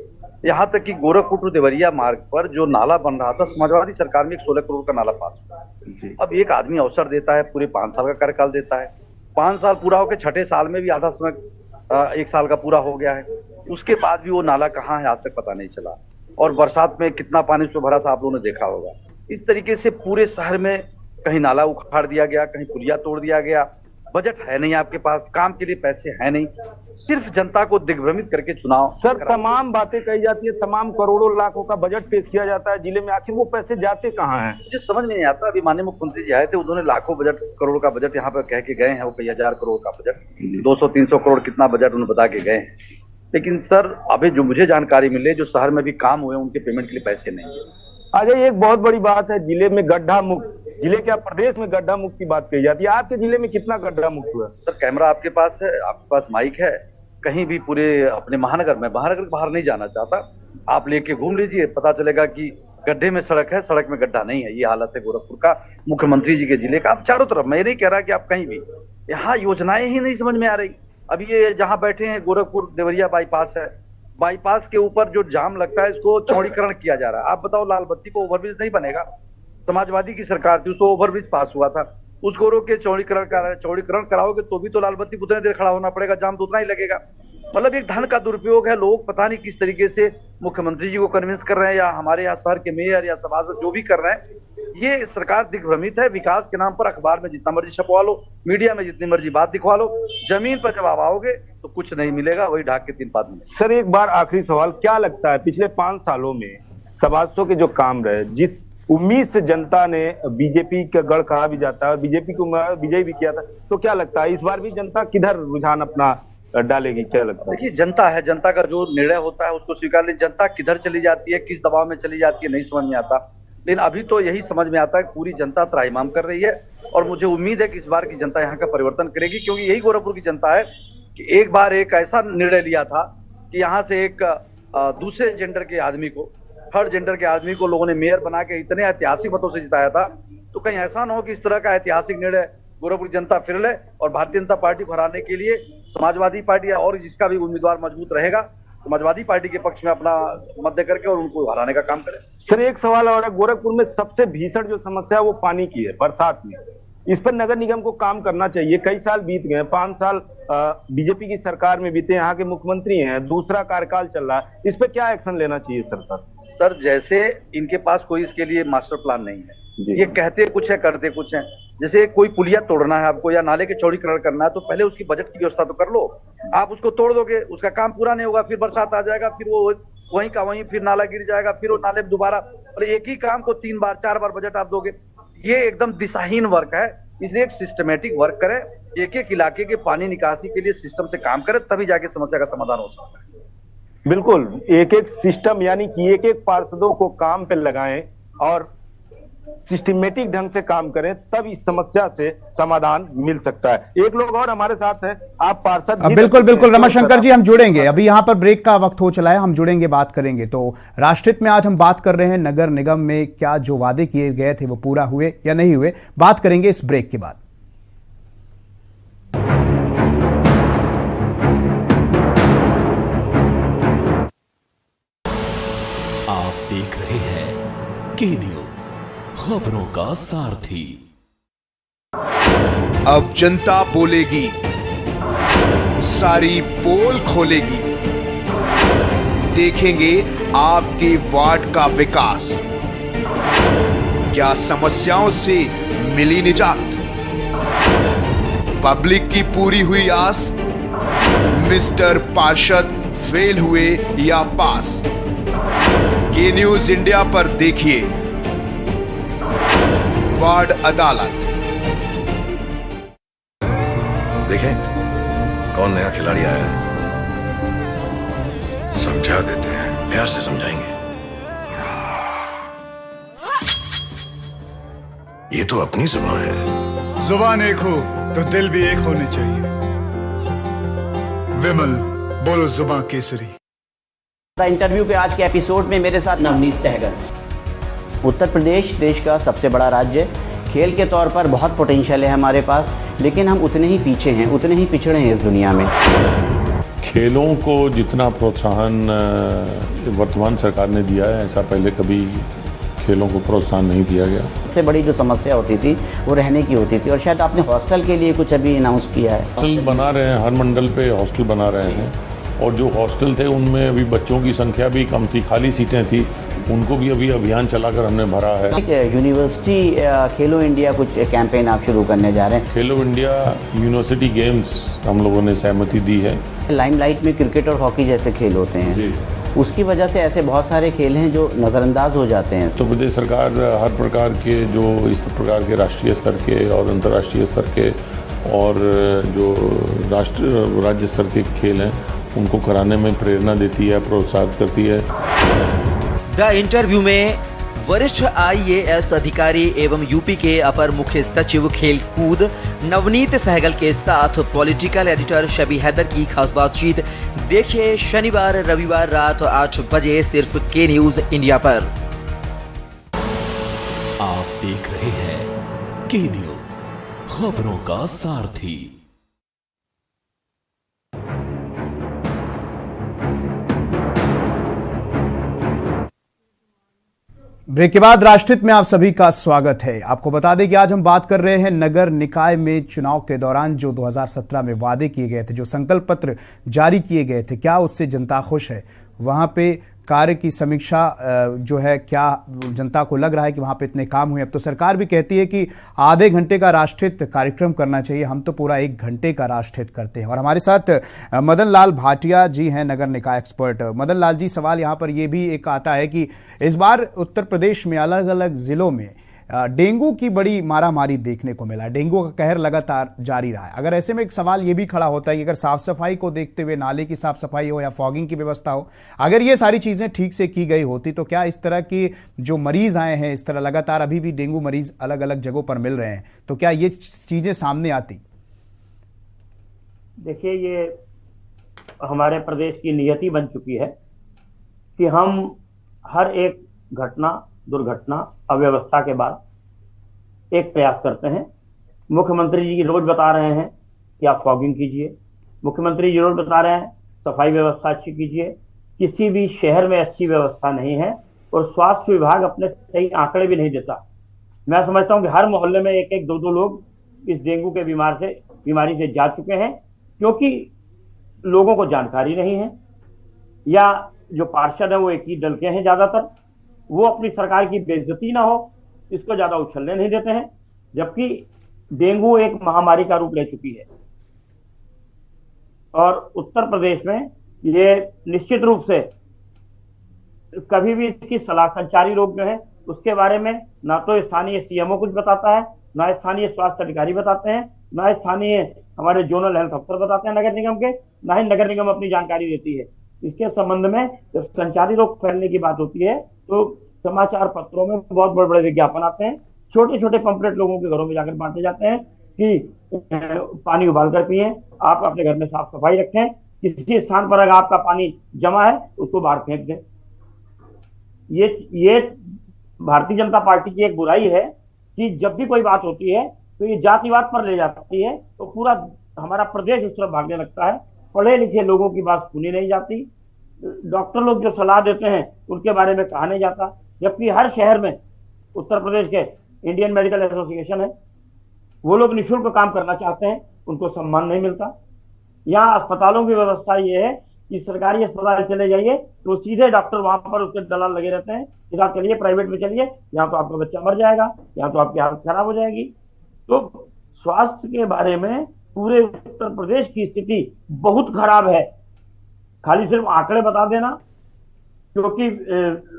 यहाँ तक कि गोरखपुर टू देवरिया मार्ग पर जो नाला बन रहा था, समाजवादी सरकार में 16 करोड़ का नाला पास हुआ। अब एक आदमी अवसर देता है, पूरे 5 साल का कार्यकाल देता है, 5 साल पूरा होकर 6ठे साल में भी आधा समय 1 साल का पूरा हो गया है, उसके बाद भी वो नाला कहाँ है आज तक पता नहीं चला। और बरसात में कितना पानी उसमें भरा था आप लोगों ने देखा होगा। इस तरीके से पूरे शहर में कहीं नाला उखाड़ दिया गया, कहीं पुलिया तोड़ दिया गया। बजट है नहीं आपके पास, काम के लिए पैसे है नहीं, सिर्फ जनता को दिग्भ्रमित करके चुनाव। सर तमाम बातें कही जाती है, तमाम करोड़ों लाखों का बजट पेश किया जाता है जिले में, आखिर वो पैसे जाते कहाँ हैं? मुझे समझ में नहीं आता। अभी माननीय मुख्यमंत्री जी आए थे, उन्होंने लाखों बजट, करोड़ का बजट यहाँ पर कह के गए हैं। वो कई 1000 करोड़ का बजट, 200-300 करोड़ कितना बजट उन्होंने बता के गए हैं। लेकिन सर अभी जो मुझे जानकारी मिले, जो शहर में भी काम हुए उनके पेमेंट के लिए पैसे नहीं है। अजय एक बहुत बड़ी बात है, जिले में गड्ढा मुक्त, जिले क्या प्रदेश में गड्ढा मुक्त की बात कही जाती है, आपके जिले में कितना गड्ढा मुक्त हुआ? सर कैमरा आपके पास है, आपके पास माइक है, कहीं भी पूरे अपने महानगर में, महानगर के बाहर नहीं जाना चाहता, आप लेके घूम लीजिए, पता चलेगा कि गड्ढे में सड़क है, सड़क में गड्ढा नहीं है। ये हालत है गोरखपुर का, मुख्यमंत्री जी के जिले का। आप चारों तरफ, मैं नहीं कह रहा कि आप कहीं भी, यहाँ योजनाएं ही नहीं समझ में आ रही। अभी ये जहाँ बैठे हैं गोरखपुर देवरिया बाईपास है, बाईपास के ऊपर जो जाम लगता है इसको चौड़ीकरण किया जा रहा है। आप बताओ, लाल बत्ती को ओवरब्रिज नहीं बनेगा? समाजवादी की सरकार थी, उसको ओवरब्रिज पास हुआ था, उसको रोक के चौड़ीकरण कराओगे तो भी तो लाल बत्ती उतने देर खड़ा होना पड़ेगा, जाम तो उतना ही लगेगा। मतलब एक धन का दुरुपयोग है। लोग पता नहीं किस तरीके से मुख्यमंत्री जी को कन्विंस कर रहे हैं, या हमारे यहाँ शहर के मेयर या सभासद जो भी कर रहे हैं, ये सरकार दिग्भ्रमित है। विकास के नाम पर अखबार में जितना मर्जी छपवा लो, मीडिया में जितनी मर्जी बात दिखवा लो, जमीन पर जब आप आओगे तो कुछ नहीं मिलेगा, वही ढाक के 3 बात मिलेगा। सर एक बार आखिरी सवाल, क्या लगता है पिछले 5 सालों में सभासदों के जो काम रहे, जिस उम्मीद से जनता ने बीजेपी का गढ़ कहा भी जाता है और बीजेपी को विजय भी किया था, तो क्या लगता है इस बार भी जनता किधर रुझान अपना डालेगी, क्या लगता है? देखिए जनता है, जनता का जो निर्णय होता है उसको स्वीकार ले। जनता किधर चली जाती है, किस दबाव में चली जाती है, नहीं समझ में आता। लेकिन अभी तो यही समझ में आता है कि पूरी जनता त्राहिमाम कर रही है और मुझे उम्मीद है कि इस बार की जनता यहाँ का परिवर्तन करेगी, क्योंकि यही गोरखपुर की जनता है कि एक बार एक ऐसा निर्णय लिया था कि यहाँ से एक दूसरे जेंडर के आदमी को, थर्ड जेंडर के आदमी को लोगों ने मेयर बना के इतने ऐतिहासिक मतों से जिताया था। तो कहीं ऐसा ना हो कि इस तरह का ऐतिहासिक निर्णय गोरखपुर जनता फिर ले और भारतीय जनता पार्टी को हराने के लिए समाजवादी पार्टी और जिसका भी उम्मीदवार मजबूत रहेगा, समाजवादी पार्टी के पक्ष में अपना मत दे करके और उनको हराने का काम करे। सर एक सवाल और है, गोरखपुर में सबसे भीषण जो समस्या है वो पानी की है, बरसात में। इस पर नगर निगम को काम करना चाहिए। कई साल बीत गए, 5 साल बीजेपी की सरकार में बीते, यहाँ के मुख्यमंत्री हैं, दूसरा कार्यकाल चल रहा है, इस पर क्या एक्शन लेना चाहिए सरकार? सर जैसे इनके पास कोई इसके लिए मास्टर प्लान नहीं है, ये कहते कुछ है करते कुछ है। जैसे कोई पुलिया तोड़ना है आपको या नाले के चौड़ीकरण करना है तो पहले उसकी बजट की व्यवस्था तो कर लो। आप उसको तोड़ दोगे, उसका काम पूरा नहीं होगा, फिर बरसात आ जाएगा, फिर वो वहीं का वहीं फिर नाला गिर जाएगा, फिर वो नाले में दोबारा, और एक ही काम को 3 बार 4 बार बजट आप दोगे, ये एकदम दिशाहीन वर्क है। इसलिए एक सिस्टमेटिक वर्क करे, एक इलाके के पानी निकासी के लिए सिस्टम से काम करे, तभी जाके समस्या का समाधान हो सकता है। बिल्कुल, एक सिस्टम, यानी कि एक पार्षदों को काम पे लगाएं और सिस्टमेटिक ढंग से काम करें, तब इस समस्या से समाधान मिल सकता है। एक लोग और हमारे साथ हैं, आप पार्षद। बिल्कुल रमाशंकर जी, हम जुड़ेंगे, अभी यहाँ पर ब्रेक का वक्त हो चला है, हम जुड़ेंगे, बात करेंगे। तो राष्ट्रहित में आज हम बात कर रहे हैं नगर निगम में क्या जो वादे किए गए थे वो पूरा हुए या नहीं हुए, बात करेंगे इस ब्रेक के बाद। आप देख रहे हैं के न्यूज, खबरों का सारथी। अब जनता बोलेगी, सारी पोल खोलेगी, देखेंगे आपके वार्ड का विकास, क्या समस्याओं से मिली निजात, पब्लिक की पूरी हुई आस, मिस्टर पार्षद फेल हुए या पास। के न्यूज इंडिया पर देखिए वार्ड अदालत। देखें कौन नया खिलाड़ी आया है, समझा देते हैं, प्यार से समझाएंगे। ये तो अपनी जुबान है। जुबान एक हो तो दिल भी एक होने चाहिए। विमल बोलो जुबान केसरी। इंटरव्यू के आज के एपिसोड में मेरे साथ नवनीत सहगल। उत्तर प्रदेश देश का सबसे बड़ा राज्य, खेल के तौर पर बहुत पोटेंशियल है हमारे पास, लेकिन हम उतने ही पीछे हैं, उतने ही पिछड़े हैं इस दुनिया में। खेलों को जितना प्रोत्साहन वर्तमान सरकार ने दिया है, ऐसा पहले कभी खेलों को प्रोत्साहन नहीं दिया गया। सबसे बड़ी जो समस्या होती थी वो रहने की होती थी, और शायद आपने हॉस्टल के लिए कुछ अभी अनाउंस किया है। हॉस्टल बना रहे हैं, हर मंडल पे हॉस्टल बना रहे हैं, और जो हॉस्टल थे उनमें अभी बच्चों की संख्या भी कम थी, खाली सीटें थी, उनको भी अभी अभियान चलाकर हमने भरा है। यूनिवर्सिटी खेलो इंडिया कुछ कैंपेन आप शुरू करने जा रहे हैं। खेलो इंडिया यूनिवर्सिटी गेम्स हम लोगों ने सहमति दी है। लाइमलाइट में क्रिकेट और हॉकी जैसे खेल होते हैं, उसकी वजह से ऐसे बहुत सारे खेल हैं जो नज़रअंदाज हो जाते हैं। तो प्रदेश सरकार हर प्रकार के जो इस प्रकार के राष्ट्रीय स्तर के और अंतर्राष्ट्रीय स्तर के और जो राज्य स्तर के खेल हैं उनको कराने में प्रेरणा देती है, प्रोत्साहित करती है। द इंटरव्यू में वरिष्ठ IAS अधिकारी एवं यूपी के अपर मुख्य सचिव खेलकूद नवनीत सहगल के साथ पॉलिटिकल एडिटर शबी हैदर की खास बातचीत देखिए शनिवार रविवार रात 8 बजे सिर्फ के न्यूज इंडिया पर। आप देख रहे हैं के न्यूज, खबरों का सारथी। ब्रेक के बाद राष्ट्रहित में आप सभी का स्वागत है। आपको बता दें कि आज हम बात कर रहे हैं नगर निकाय में चुनाव के दौरान जो 2017 में वादे किए गए थे, जो संकल्प पत्र जारी किए गए थे, क्या उससे जनता खुश है? वहां पे कार्य की समीक्षा जो है, क्या जनता को लग रहा है कि वहां पे इतने काम हुए? अब तो सरकार भी कहती है कि आधे घंटे का राष्ट्रहित कार्यक्रम करना चाहिए, हम तो पूरा 1 घंटे का राष्ट्रहित करते हैं। और हमारे साथ मदन लाल भाटिया जी हैं, नगर निकाय एक्सपर्ट। मदन लाल जी, सवाल यहाँ पर यह भी एक आता है कि इस बार उत्तर प्रदेश में अलग अलग जिलों में डेंगू की बड़ी मारामारी देखने को मिला, डेंगू का कहर लगातार जारी रहा है। अगर ऐसे में एक सवाल ये भी खड़ा होता है कि अगर साफ सफाई को देखते हुए, नाले की साफ सफाई हो या फॉगिंग की व्यवस्था हो, अगर ये सारी चीजें ठीक से की गई होती तो क्या इस तरह की जो मरीज आए हैं, इस तरह लगातार अभी भी डेंगू मरीज अलग अलग जगहों पर मिल रहे हैं, तो क्या ये चीजें सामने आती? देखिए, ये हमारे प्रदेश की नियति बन चुकी है कि हम हर एक घटना, दुर्घटना, अव्यवस्था के बाद एक प्रयास करते हैं। मुख्यमंत्री जी रोज बता रहे हैं कि आप फॉगिंग कीजिए, मुख्यमंत्री जी रोज बता रहे हैं सफाई व्यवस्था अच्छी कीजिए। किसी भी शहर में अच्छी व्यवस्था नहीं है और स्वास्थ्य विभाग अपने सही आंकड़े भी नहीं देता। मैं समझता हूं कि हर मोहल्ले में 1-1, 2-2 लोग इस डेंगू के बीमारी से जा चुके हैं, क्योंकि लोगों को जानकारी नहीं है, या जो पार्षद है वो एक ही दल के हैं ज्यादातर, वो अपनी सरकार की बेइज्जती ना हो इसको ज्यादा उछलने नहीं देते हैं, जबकि डेंगू एक महामारी का रूप ले चुकी है। और उत्तर प्रदेश में ये निश्चित रूप से कभी भी इसकी सलाह संचारी लोग जो है उसके बारे में ना तो स्थानीय CMO कुछ बताता है, ना स्थानीय स्वास्थ्य अधिकारी बताते हैं, ना स्थानीय हमारे जोनल हेल्थ अफसर बताते हैं नगर निगम के, ना ही नगर निगम अपनी जानकारी देती है। इसके संबंध में जब संचारी रोग फैलने की बात होती है तो समाचार पत्रों में बहुत बड़े बड़े विज्ञापन आते हैं, छोटे छोटे पंपलेट लोगों के घरों में जाकर बांटे जाते हैं कि पानी उबाल कर पिए, आप अपने घर में साफ सफाई रखें, किसी स्थान पर अगर आपका पानी जमा है उसको बाहर फेंक दें। ये भारतीय जनता पार्टी की एक बुराई है कि जब भी कोई बात होती है तो ये जातिवाद पर ले जाती है, तो पूरा हमारा प्रदेश उस तरफ भागने लगता है। पढ़े लिखे लोगों की बात सुनी नहीं जाती, डॉक्टर लोग जो सलाह देते हैं उनके बारे में कहा नहीं जाता, जबकि हर शहर में उत्तर प्रदेश के इंडियन मेडिकल एसोसिएशन है, वो लोग निःशुल्क काम करना चाहते हैं, उनको सम्मान नहीं मिलता। यहाँ अस्पतालों की व्यवस्था ये है कि सरकारी अस्पताल चले जाइए तो सीधे डॉक्टर वहां पर उसके दलाल लगे रहते हैं कि आप चलिए प्राइवेट में चलिए, यहाँ तो आपका बच्चा मर जाएगा, यहाँ तो आपकी हालत खराब हो जाएगी। तो स्वास्थ्य के बारे में पूरे उत्तर प्रदेश की स्थिति बहुत खराब है। खाली सिर्फ आंकड़े बता देना, क्योंकि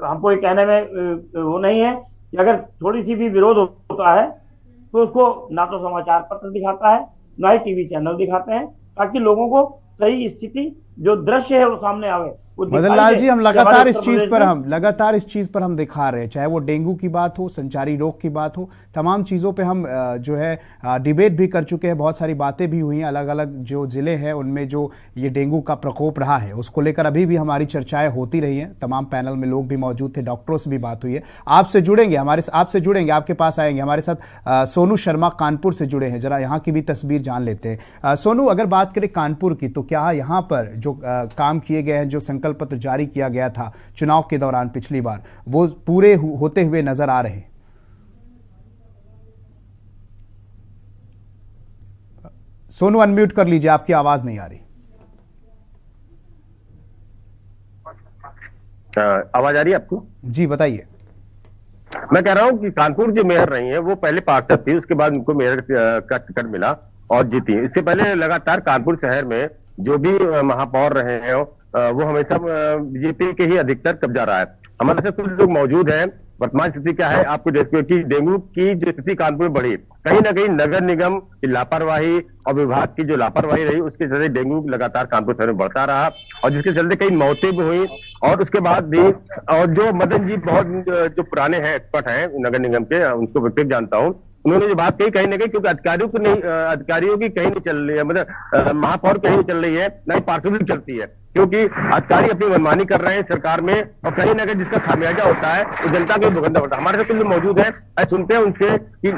हमको ये कहने में वो नहीं है कि अगर थोड़ी सी भी विरोध होता है तो उसको ना तो समाचार पत्र दिखाता है ना ही टीवी चैनल दिखाते हैं, ताकि लोगों को सही स्थिति जो दृश्य है वो सामने आवे। मदन लाल जी, हम लगातार इस चीज पर हम दिखा रहे हैं, चाहे वो डेंगू की बात हो, संचारी रोग की बात हो, तमाम चीज़ों पे हम जो है डिबेट भी कर चुके हैं, बहुत सारी बातें भी हुई हैं। अलग अलग जो जिले हैं उनमें जो ये डेंगू का प्रकोप रहा है उसको लेकर अभी भी हमारी चर्चाएं होती रही हैं। तमाम पैनल में लोग भी मौजूद थे, डॉक्टरों से भी बात हुई है। आपसे जुड़ेंगे, आपके पास आएंगे। हमारे साथ सोनू शर्मा कानपुर से जुड़े हैं, जरा यहाँ की भी तस्वीर जान लेते हैं। सोनू, अगर बात करें कानपुर की, तो क्या यहाँ पर जो काम किए गए हैं, जो संकल्प पत्र जारी किया गया था चुनाव के दौरान पिछली बार, वो पूरे होते हुए नजर आ रहे हैं? सोनू, अनम्यूट कर लीजिए, आपकी आवाज नहीं आ रही। आवाज आ रही है आपको? जी बताइए। मैं कह रहा हूं कि कानपुर जो मेयर रही है वो पहले पार्षद थी, उसके बाद उनको मेयर का टिकट मिला और जीती। इससे पहले लगातार कानपुर शहर में जो भी महापौर रहे हैं वो हमेशा बीजेपी के ही अधिकतर कब्जा रहा है। हमारे साथ कुछ लोग मौजूद हैं। वर्तमान स्थिति क्या है आपको देखिए कि डेंगू की जो स्थिति कानपुर में बढ़ी, कहीं ना कहीं नगर निगम की लापरवाही और विभाग की जो लापरवाही रही उसके चलते डेंगू लगातार कानपुर शहर में बढ़ता रहा और जिसके चलते कई मौतें भी हुई। और उसके बाद भी, और जो मदन जी बहुत जो पुराने हैं, एक्सपर्ट हैं नगर निगम के, उनको व्यक्तिगत जानता हूँ, उन्होंने जो बात कही, कहीं ना कहीं क्योंकि अधिकारियों की कहीं नहीं चल रही है, मतलब महापौर कहीं नहीं चल रही है, ना ही पार्षद चलती है, क्योंकि अधिकारी अपनी मनमानी कर रहे हैं सरकार में और कहीं ना कहीं जिसका खामियाजा होता है वो जनता को भुगतना पड़ता है। हमारे साथ कुछ मौजूद है, सुनते हैं उनसे कि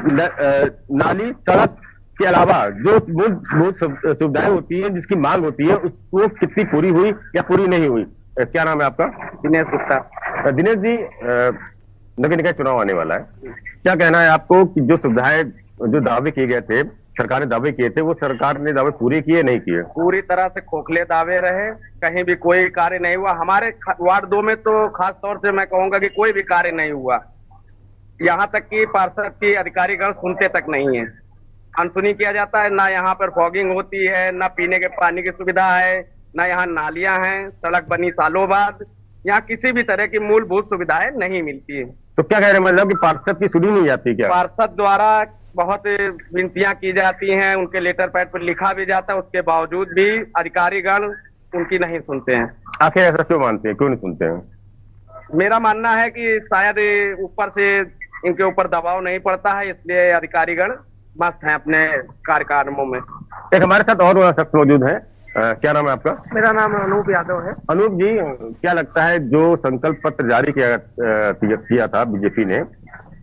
नाली सड़क के अलावा जो मूल सुविधाएं होती है, जिसकी मांग होती है, उसको कितनी पूरी हुई या पूरी नहीं हुई। क्या नाम है आपका? दिनेश गुप्ता। दिनेश जी, नगर निकाय चुनाव आने वाला है, क्या कहना है आपको कि जो सुविधाएं, जो दावे किए गए थे, सरकार ने दावे किए थे, वो सरकार ने दावे पूरे किए नहीं किए? पूरी तरह से खोखले दावे रहे, कहीं भी कोई कार्य नहीं हुआ। हमारे वार्ड 2 में तो खास तौर से मैं कहूंगा कि कोई भी कार्य नहीं हुआ। यहाँ तक कि पार्षद की अधिकारीगण सुनते तक नहीं है, अनसुनी किया जाता है। ना यहाँ पर फॉगिंग होती है, ना पीने के पानी की सुविधा है, ना यहाँ नालियां हैं, सड़क बनी सालों बाद, यहाँ किसी भी तरह की मूलभूत सुविधाएं नहीं मिलती है। तो क्या कह रहे हैं, मतलब कि पार्षद की सुनी नहीं जाती क्या? पार्षद द्वारा बहुत विनतियां की जाती हैं, उनके लेटर पैड पर लिखा भी जाता है, उसके बावजूद भी अधिकारीगण उनकी नहीं सुनते हैं। आखिर ऐसा क्यों मानते हैं, क्यों नहीं सुनते हैं? मेरा मानना है कि शायद ऊपर से इनके ऊपर दबाव नहीं पड़ता है, इसलिए अधिकारीगण मस्त हैं अपने कार्यक्रमों में। एक हमारे साथ और शख्स मौजूद है, क्या नाम है आपका? मेरा नाम अनूप यादव है। अनूप जी, क्या लगता है जो संकल्प पत्र जारी किया था बीजेपी ने,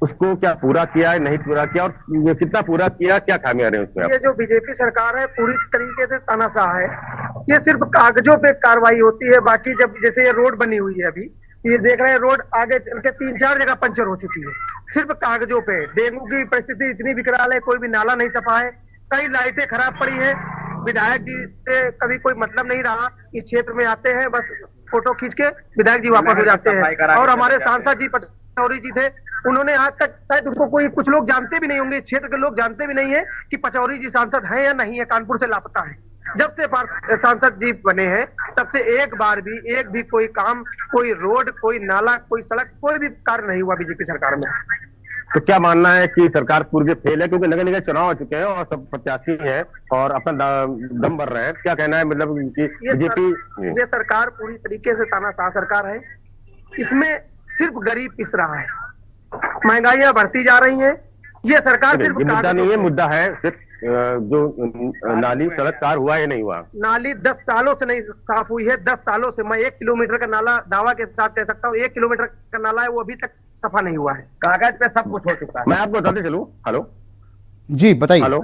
उसको क्या पूरा किया है, नहीं पूरा किया, और कितना पूरा किया, क्या खामियां रहे उसमें? ये जो बीजेपी सरकार है पूरी तरीके से तानाशाह है। ये सिर्फ कागजों पे कार्रवाई होती है, बाकी जब जैसे ये रोड बनी हुई है, अभी ये देख रहे हैं रोड आगे चल के 3-4 जगह पंचर हो चुकी है, सिर्फ कागजों पे। डेंगू की परिस्थिति इतनी विकराल है, कोई भी नाला नहीं सफा है, कई लाइटें खराब पड़ी है। विधायक जी से कभी कोई मतलब नहीं रहा, इस क्षेत्र में आते हैं बस फोटो खींच के विधायक जी वापस हो जाते हैं। और हमारे सांसद जी पचौरी जी थे, उन्होंने आज तक, शायद उनको कोई, कुछ लोग जानते भी नहीं होंगे, क्षेत्र के लोग जानते भी नहीं है कि पचौरी जी सांसद हैं या नहीं है, कानपुर से लापता है। जब से सांसद जी बने हैं तब से एक बार भी, एक भी कोई काम, कोई रोड, कोई नाला, कोई सड़क, कोई भी कार्य नहीं हुआ बीजेपी सरकार में। तो क्या मानना है कि सरकार पूरी फेल है, क्योंकि नगर निगम चुनाव आ चुके हैं और सब प्रत्याशी हैं और अपना दम भर रहे हैं, क्या कहना है, मतलब कि बीजेपी ये सरकार पूरी तरीके से तानाशाह सरकार है। इसमें सिर्फ गरीब पिस रहा है, महंगाइयां बढ़ती जा रही हैं। ये सरकार सिर्फ मुद्दा नहीं है, मुद्दा है सिर्फ जो नाली सड़क कार हुआ है, नहीं हुआ। नाली 10 सालों से नहीं साफ हुई है, 10 सालों से। मैं 1 किलोमीटर का नाला दावा के साथ कह सकता हूँ, 1 किलोमीटर का नाला है, वो अभी तक सफा नहीं हुआ है। कागज पे सब कुछ हो चुका है। मैं आपको बताते चलूं, हेलो जी बताइए। हेलो,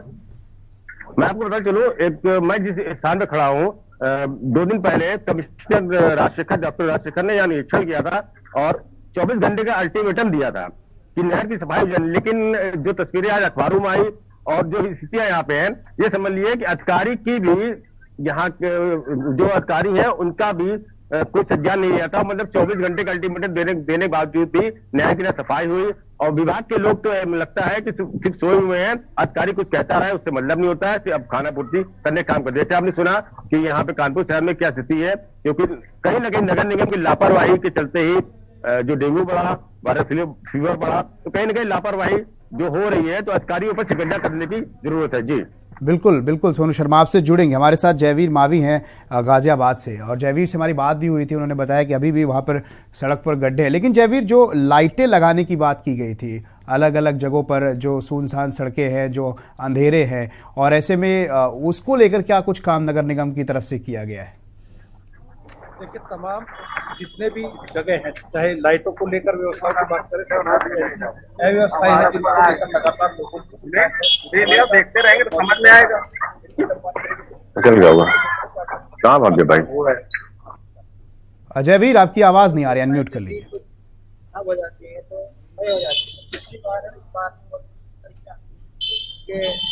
मैं आपको बताते चलूं, एक मैं जिस स्थान पे खड़ा हूँ 2 दिन पहले कमिश्नर राजशेखर, डॉक्टर राजशेखर ने यहाँ निरीक्षण किया था और 24 घंटे का अल्टीमेटम दिया था कि नहर की सफाई। लेकिन जो तस्वीरें आज अखबारों में आई और जो स्थितियां यहाँ पे हैं, ये समझ लिए कि अधिकारी की भी, यहाँ जो अधिकारी हैं उनका भी कोई संज्ञान नहीं लिया था। मतलब 24 घंटे का अल्टीमेटम देने के बावजूद भी नहर की ना सफाई हुई और विभाग के लोग तो लगता है कि सिर्फ सोए हुए हैं। अधिकारी कुछ कहता है उससे मतलब नहीं होता है, सिर्फ अब खाना पूर्ति करने का काम कर देते। आपने सुना कि यहाँ पे कानपुर शहर में क्या स्थिति है, क्योंकि कहीं ना कहीं नगर निगम की लापरवाही के चलते ही जो डेंगू बढ़ा, वायरल फीवर बढ़ा, तो कहीं ना कहीं लापरवाही जो हो रही है, तो अधिकारियों पर शिकंजा करने की जरूरत है। जी बिल्कुल बिल्कुल। सोनू शर्मा आपसे जुड़ेंगे, हमारे साथ जयवीर मावी हैं गाजियाबाद से, और जयवीर से हमारी बात भी हुई थी। उन्होंने बताया कि अभी भी वहाँ पर सड़क पर गड्ढे हैं। लेकिन जयवीर, जो लाइटें लगाने की बात की गई थी अलग अलग जगहों पर, जो सुनसान सड़कें हैं, जो अंधेरे हैं, और ऐसे में उसको लेकर क्या कुछ काम नगर निगम की तरफ से किया गया है? देखिए, तमाम जितने भी जगह हैं, चाहे लाइटों को लेकर व्यवस्था की बात करें, तो अव्यवस्थाएं हैं जिनको लेकर लगातार लोगों को देखते रहेंगे तो समझ में आएगा। चल गया होगा, कहाँ भाग गए भाई? जयवीर, आपकी आवाज नहीं आ रही, अनम्यूट कर लीजिए।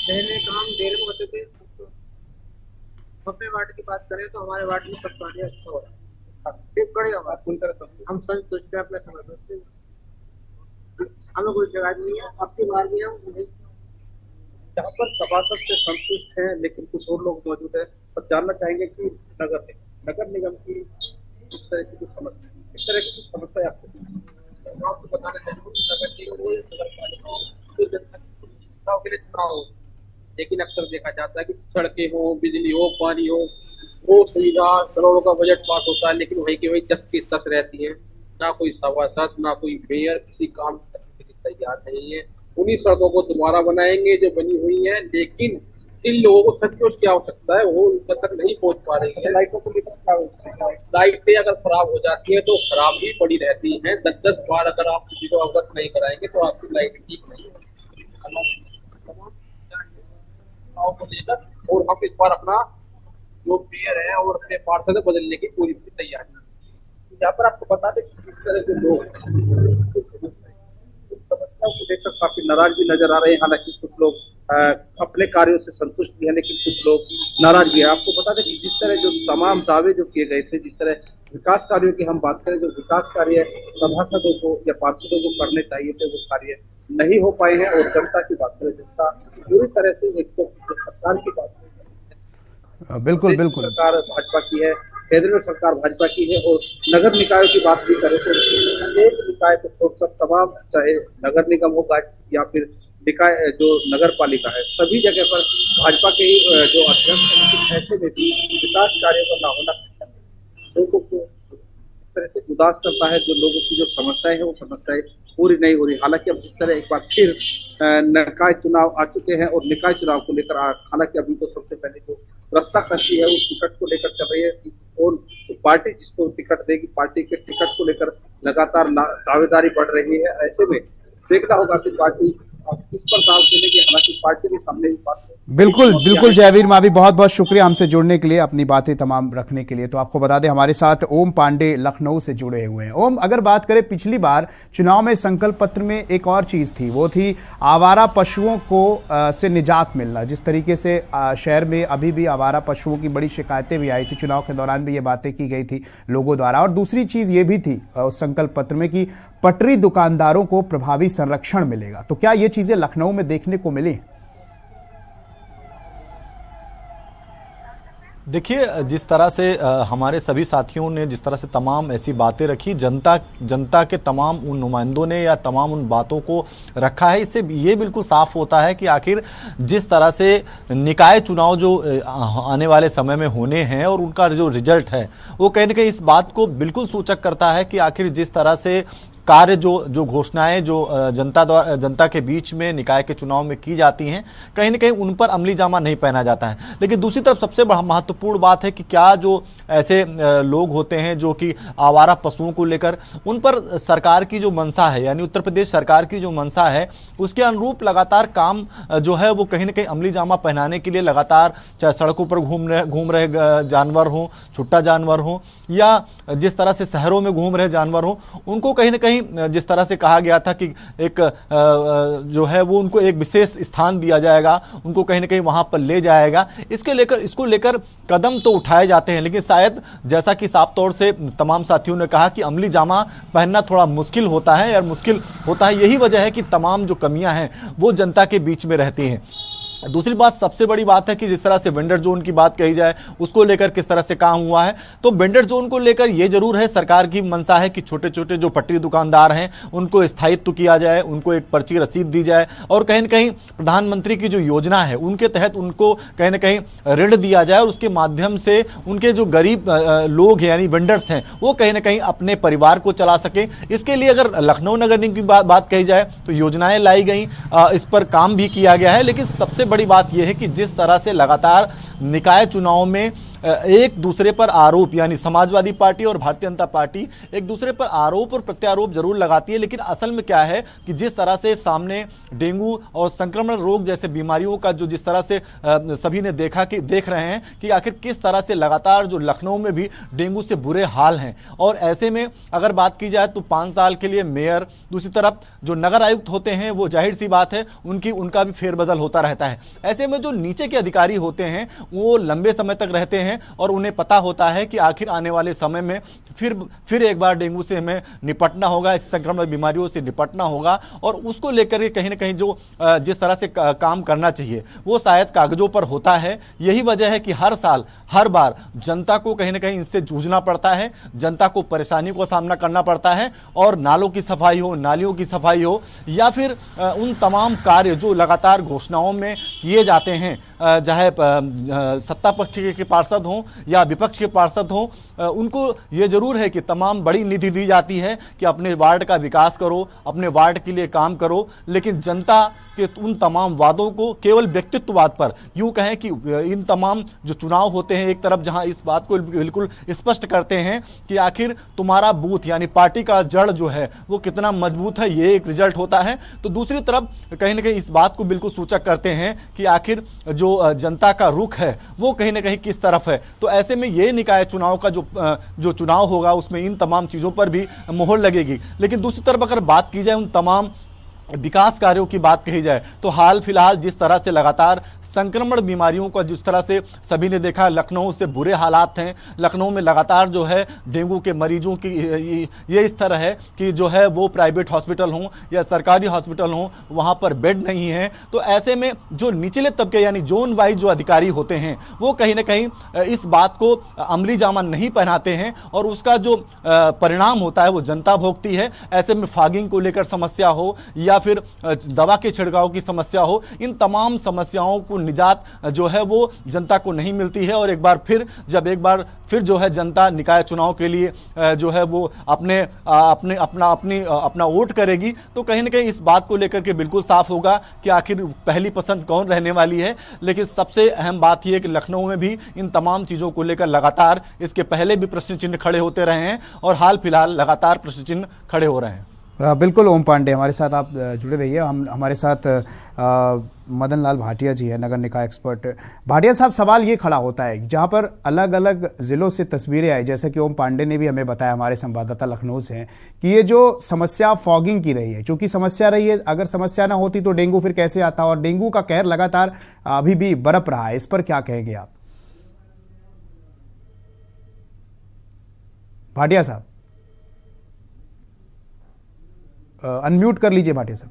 पहले काम देर में होते थे, अपने वार्ड की बात करें तो हमारे वार्ड में सब कार्य अच्छा हो रहा है। हम संतुष्ट हैं अपने समस्या से, हमें कोई शिकायत नहीं है। आपकी बार भी हम यहाँ पर सभासद से संतुष्ट हैं, लेकिन कुछ और लोग मौजूद हैं और जानना चाहेंगे कि नगर निगम की इस तरह की समस्या, इस तरह की समस्या आपको बताना चाहेंगे। लेकिन अक्सर देखा जाता है कि सड़कें हो, बिजली हो, पानी हो, वो सुविधा करोड़ों का बजट पास होता है, लेकिन वही की वही 10 की 10 रहती है। ना कोई सभासद, ना कोई मेयर किसी काम करने के लिए तैयार नहीं है। उन्हीं सड़कों को दोबारा बनाएंगे जो बनी हुई है, लेकिन जिन लोगों को सचमुच की आवश्यकता है वो उन तक नहीं पहुंच पा रही है। लाइटों को लेकर लाइटें अगर खराब हो जाती है तो खराब ही पड़ी रहती है। 10-10 बार अगर आप किसी को अवगत नहीं कराएंगे तो आपकी लाइट ठीक नहीं होगी। को लेकर और हम इस बार अपना जो मेयर है और अपने पार्षद बदलने की पूरी तैयारी। यहाँ पर आपको बता दें कि जिस तरह के लोग समस्याओं को लेकर काफी नाराज भी नजर आ रहे हैं। हालांकि कुछ लोग अपने कार्यों से संतुष्ट भी है, लेकिन कुछ लोग नाराज भी है। आपको बता दें कि जिस तरह जो तमाम दावे जो किए गए थे, जिस तरह विकास कार्यों की हम बात करें, जो विकास कार्य सभासदों को या पार्षदों को करने चाहिए थे, वो कार्य नहीं हो पाए हैं। और जनता की बात करें, जनता पूरी तरह से एक तो सरकार की बात बिल्कुल बिल्कुल सरकार भाजपा की है, केंद्र में सरकार भाजपा की है। और नगर निकायों की बात भी करें तो एक निकाय को छोड़कर तमाम, चाहे नगर निगम होगा या फिर निकाय जो नगर पालिका है, सभी जगह पर भाजपा के ही जो अध्यक्ष हैं, ऐसे में भी विकास कार्यों का ना होना लोगों को इस तरह से उदास करता है। जो लोगों की जो समस्याएं हैं वो समस्याएं पूरी नहीं हो रही। हालांकि अब जिस तरह एक बार फिर निकाय चुनाव आ चुके हैं और निकाय चुनाव को लेकर हालांकि अभी तो सबसे पहले जो रस्सा कशी है उस टिकट को लेकर चल रही है और पार्टी जिसको टिकट देगी, पार्टी के टिकट को लेकर लगातार दावेदारी बढ़ रही है। ऐसे में देखना होगा कि पार्टी किस पर दाव देगी। हालांकि पार्टी के सामने भी बात बिल्कुल बिल्कुल। जयवीर मावी, बहुत बहुत शुक्रिया हमसे जुड़ने के लिए, अपनी बातें तमाम रखने के लिए। तो आपको बता दें हमारे साथ ओम पांडे लखनऊ से जुड़े हुए हैं। ओम, अगर बात करें पिछली बार चुनाव में संकल्प पत्र में एक और चीज़ थी, वो थी आवारा पशुओं को से निजात मिलना। जिस तरीके से शहर में अभी भी आवारा पशुओं की बड़ी शिकायतें भी आई थी, चुनाव के दौरान भी ये बातें की गई थी लोगों द्वारा। और दूसरी चीज़ ये भी थी उस संकल्प पत्र में कि पटरी दुकानदारों को प्रभावी संरक्षण मिलेगा। तो क्या ये चीज़ें लखनऊ में देखने को मिली? देखिए, जिस तरह से हमारे सभी साथियों ने जिस तरह से तमाम ऐसी बातें रखी, जनता के तमाम उन नुमाइंदों ने या तमाम उन बातों को रखा है, इससे ये बिल्कुल साफ होता है कि आखिर जिस तरह से निकाय चुनाव जो आने वाले समय में होने हैं और उनका जो रिजल्ट है वो कहीं ना कहीं इस बात को बिल्कुल सूचक करता है कि आखिर जिस तरह से कार्य जो घोषणाएं जो जनता के बीच में निकाय के चुनाव में की जाती हैं, कहीं ना कहीं उन पर अमली जामा नहीं पहना जाता है। लेकिन दूसरी तरफ सबसे महत्वपूर्ण बात है कि क्या जो ऐसे लोग होते हैं जो कि आवारा पशुओं को लेकर, उन पर सरकार की जो मंशा है, यानी उत्तर प्रदेश सरकार की जो मंशा है, उसके अनुरूप लगातार काम जो है वो कहीं ना कहीं अमली जामा पहनाने के लिए लगातार, चाहे सड़कों पर घूम रहे जानवर हो, छुट्टा जानवर हो, या जिस तरह से शहरों में घूम रहे जानवर हो, उनको कहीं ना कहीं जिस तरह से कहा गया था कि एक जो है वो उनको एक विशेष स्थान दिया जाएगा, उनको कहीं ना कहीं वहां पर ले जाएगा, इसको लेकर कदम तो उठाए जाते हैं। लेकिन शायद जैसा कि साफ तौर से तमाम साथियों ने कहा कि अमली जामा पहनना थोड़ा मुश्किल होता है, और मुश्किल होता है यही वजह है कि तमाम जो कमियां हैं वो जनता के बीच में रहती हैं। दूसरी बात, सबसे बड़ी बात है कि जिस तरह से वेंडर जोन की बात कही जाए, उसको लेकर किस तरह से काम हुआ है, तो वेंडर जोन को लेकर ये जरूर है, सरकार की मंशा है कि छोटे छोटे जो पटरी दुकानदार हैं उनको स्थायित्व किया जाए, उनको एक पर्ची रसीद दी जाए, और कहीं ना कहीं प्रधानमंत्री की जो योजना है उनके तहत उनको कहीं ना कहीं ऋण दिया जाए, और उसके माध्यम से उनके जो गरीब लोग यानी वेंडर्स हैं वो कहीं ना कहीं अपने परिवार को चला सके। इसके लिए अगर लखनऊ नगर निगम की बात कही जाए तो योजनाएं लाई गई, इस पर काम भी किया गया है। लेकिन सबसे बड़ी बात यह है कि जिस तरह से लगातार निकाय चुनाव में एक दूसरे पर आरोप, यानी समाजवादी पार्टी और भारतीय जनता पार्टी एक दूसरे पर आरोप और प्रत्यारोप जरूर लगाती है, लेकिन असल में क्या है कि जिस तरह से सामने डेंगू और संक्रमण रोग जैसे बीमारियों का जो जिस तरह से सभी ने देख रहे हैं कि आखिर किस तरह से लगातार जो लखनऊ में भी डेंगू से बुरे हाल हैं, और ऐसे में अगर बात की जाए तो 5 साल के लिए मेयर, दूसरी तरफ जो नगर आयुक्त होते हैं वो जाहिर सी बात है उनका भी फेरबदल होता रहता है। ऐसे में जो नीचे के अधिकारी होते हैं वो लंबे समय तक रहते हैं, और उन्हें पता होता है कि आखिर आने वाले समय में फिर एक बार डेंगू से हमें निपटना होगा, इस संक्रमण बीमारियों से निपटना होगा, और उसको लेकर के कहीं ना कहीं जो जिस तरह से काम करना चाहिए वो शायद कागजों पर होता है। यही वजह है कि हर साल हर बार जनता को कहीं ना कहीं इससे जूझना पड़ता है, जनता को परेशानी का सामना करना पड़ता है, और नालों की सफाई हो, नालियों की सफाई हो, या फिर उन तमाम कार्य जो लगातार घोषणाओं में किए जाते हैं, चाहे सत्ता पक्ष के पार्षद हों या विपक्ष के पार्षद हों, उनको ये जरूर है कि तमाम बड़ी निधि दी जाती है कि अपने वार्ड का विकास करो, अपने वार्ड के लिए काम करो, लेकिन जनता के उन तमाम वादों को केवल व्यक्तित्ववाद पर, यूं कहें कि इन तमाम जो चुनाव होते हैं एक तरफ जहां इस बात को बिल्कुल स्पष्ट करते हैं कि आखिर तुम्हारा बूथ यानी पार्टी का जड़ जो है वो कितना मजबूत है, ये एक रिजल्ट होता है, तो दूसरी तरफ कहीं ना कहीं इस बात को बिल्कुल सूचक करते हैं कि आखिर जो जनता का रुख है वो कहीं ना कहीं किस तरफ है। तो ऐसे में ये निकाय चुनाव का जो चुनाव होगा उसमें इन तमाम चीज़ों पर भी मोहर लगेगी। लेकिन दूसरी तरफ अगर बात की जाए उन तमाम विकास कार्यों की बात कही जाए तो हाल फिलहाल जिस तरह से लगातार संक्रमण बीमारियों का जिस तरह से सभी ने देखा, लखनऊ से बुरे हालात हैं, लखनऊ में लगातार जो है डेंगू के मरीजों की ये इस तरह है कि जो है वो प्राइवेट हॉस्पिटल हों या सरकारी हॉस्पिटल हों वहाँ पर बेड नहीं है। तो ऐसे में जो निचले तबके यानी जोन वाइज जो अधिकारी होते हैं वो कहीं ना कहीं इस बात को अमली जामा नहीं पहनाते हैं, और उसका जो परिणाम होता है वो जनता भोगती है। ऐसे में फॉगिंग को लेकर समस्या हो या फिर दवा के छिड़काव की समस्या हो, इन तमाम समस्याओं को निजात जो है वो जनता को नहीं मिलती है। और एक बार फिर जो है जनता निकाय चुनाव के लिए जो है वो अपना वोट करेगी, तो कहीं ना कहीं इस बात को लेकर के बिल्कुल साफ होगा कि आखिर पहली पसंद कौन रहने वाली है। लेकिन सबसे अहम बात यह है कि लखनऊ में भी इन तमाम चीज़ों को लेकर लगातार इसके पहले भी प्रश्न चिन्ह खड़े होते रहे हैं, और हाल फिलहाल लगातार प्रश्न चिन्ह खड़े हो रहे हैं। बिल्कुल ओम पांडे हमारे साथ आप जुड़े रहिए। हमारे साथ मदन लाल भाटिया जी है, नगर निकाय एक्सपर्ट। भाटिया साहब, सवाल ये खड़ा होता है जहाँ पर अलग अलग ज़िलों से तस्वीरें आई, जैसे कि ओम पांडे ने भी हमें बताया, हमारे संवाददाता लखनऊ से हैं, कि ये जो समस्या फॉगिंग की रही है, चूंकि समस्या रही है, अगर समस्या ना होती तो डेंगू फिर कैसे आता, और डेंगू का कहर लगातार अभी भी बरप रहा है, इस पर क्या कहेंगे आप भाटिया साहब? अनम्यूट कर लीजिए भाटिया साहब।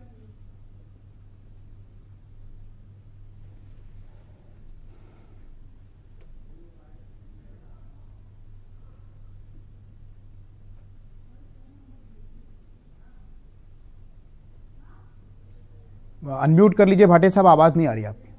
अनम्यूट कर लीजिए भाटिया साहब, आवाज नहीं आ रही आपकी।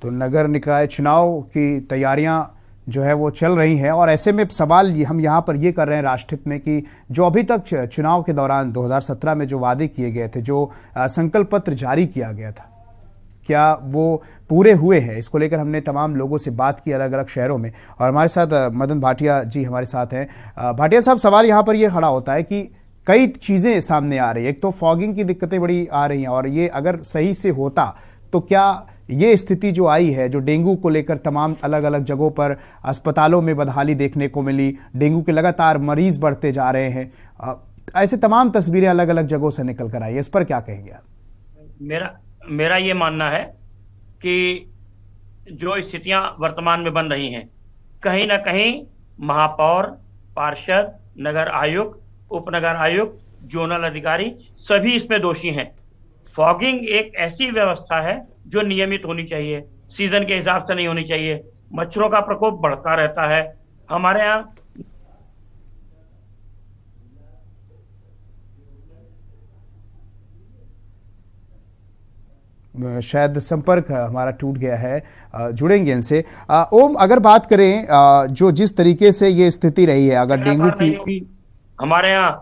तो नगर निकाय चुनाव की तैयारियां जो है वो चल रही हैं और ऐसे में सवाल हम यहाँ पर ये कर रहे हैं राष्ट्रहित में कि जो अभी तक चुनाव के दौरान 2017 में जो वादे किए गए थे, जो संकल्प पत्र जारी किया गया था, क्या वो पूरे हुए हैं? इसको लेकर हमने तमाम लोगों से बात की अलग अलग शहरों में और हमारे साथ मदन भाटिया जी हमारे साथ हैं। भाटिया साहब, सवाल यहाँ पर ये खड़ा होता है कि कई चीज़ें सामने आ रही है। एक तो फॉगिंग की दिक्कतें बड़ी आ रही हैं और ये अगर सही से होता तो क्या ये स्थिति जो आई है, जो डेंगू को लेकर तमाम अलग अलग जगहों पर अस्पतालों में बदहाली देखने को मिली, डेंगू के लगातार मरीज बढ़ते जा रहे हैं, ऐसे तमाम तस्वीरें अलग अलग जगहों से निकल कर आई है, इस पर क्या कहेंगे आप? मेरा ये मानना है कि जो स्थितियां वर्तमान में बन रही हैं, कहीं ना कहीं महापौर, पार्षद, नगर आयुक्त, उपनगर आयुक्त, जोनल अधिकारी सभी इसमें दोषी हैं। फॉगिंग एक ऐसी व्यवस्था है जो नियमित होनी चाहिए, सीजन के हिसाब से नहीं होनी चाहिए। मच्छरों का प्रकोप बढ़ता रहता है हमारे यहाँ। शायद संपर्क हमारा टूट गया है, जुड़ेंगे इनसे। ओम, अगर बात करें जो जिस तरीके से ये स्थिति रही है, अगर डेंगू की, हमारे यहाँ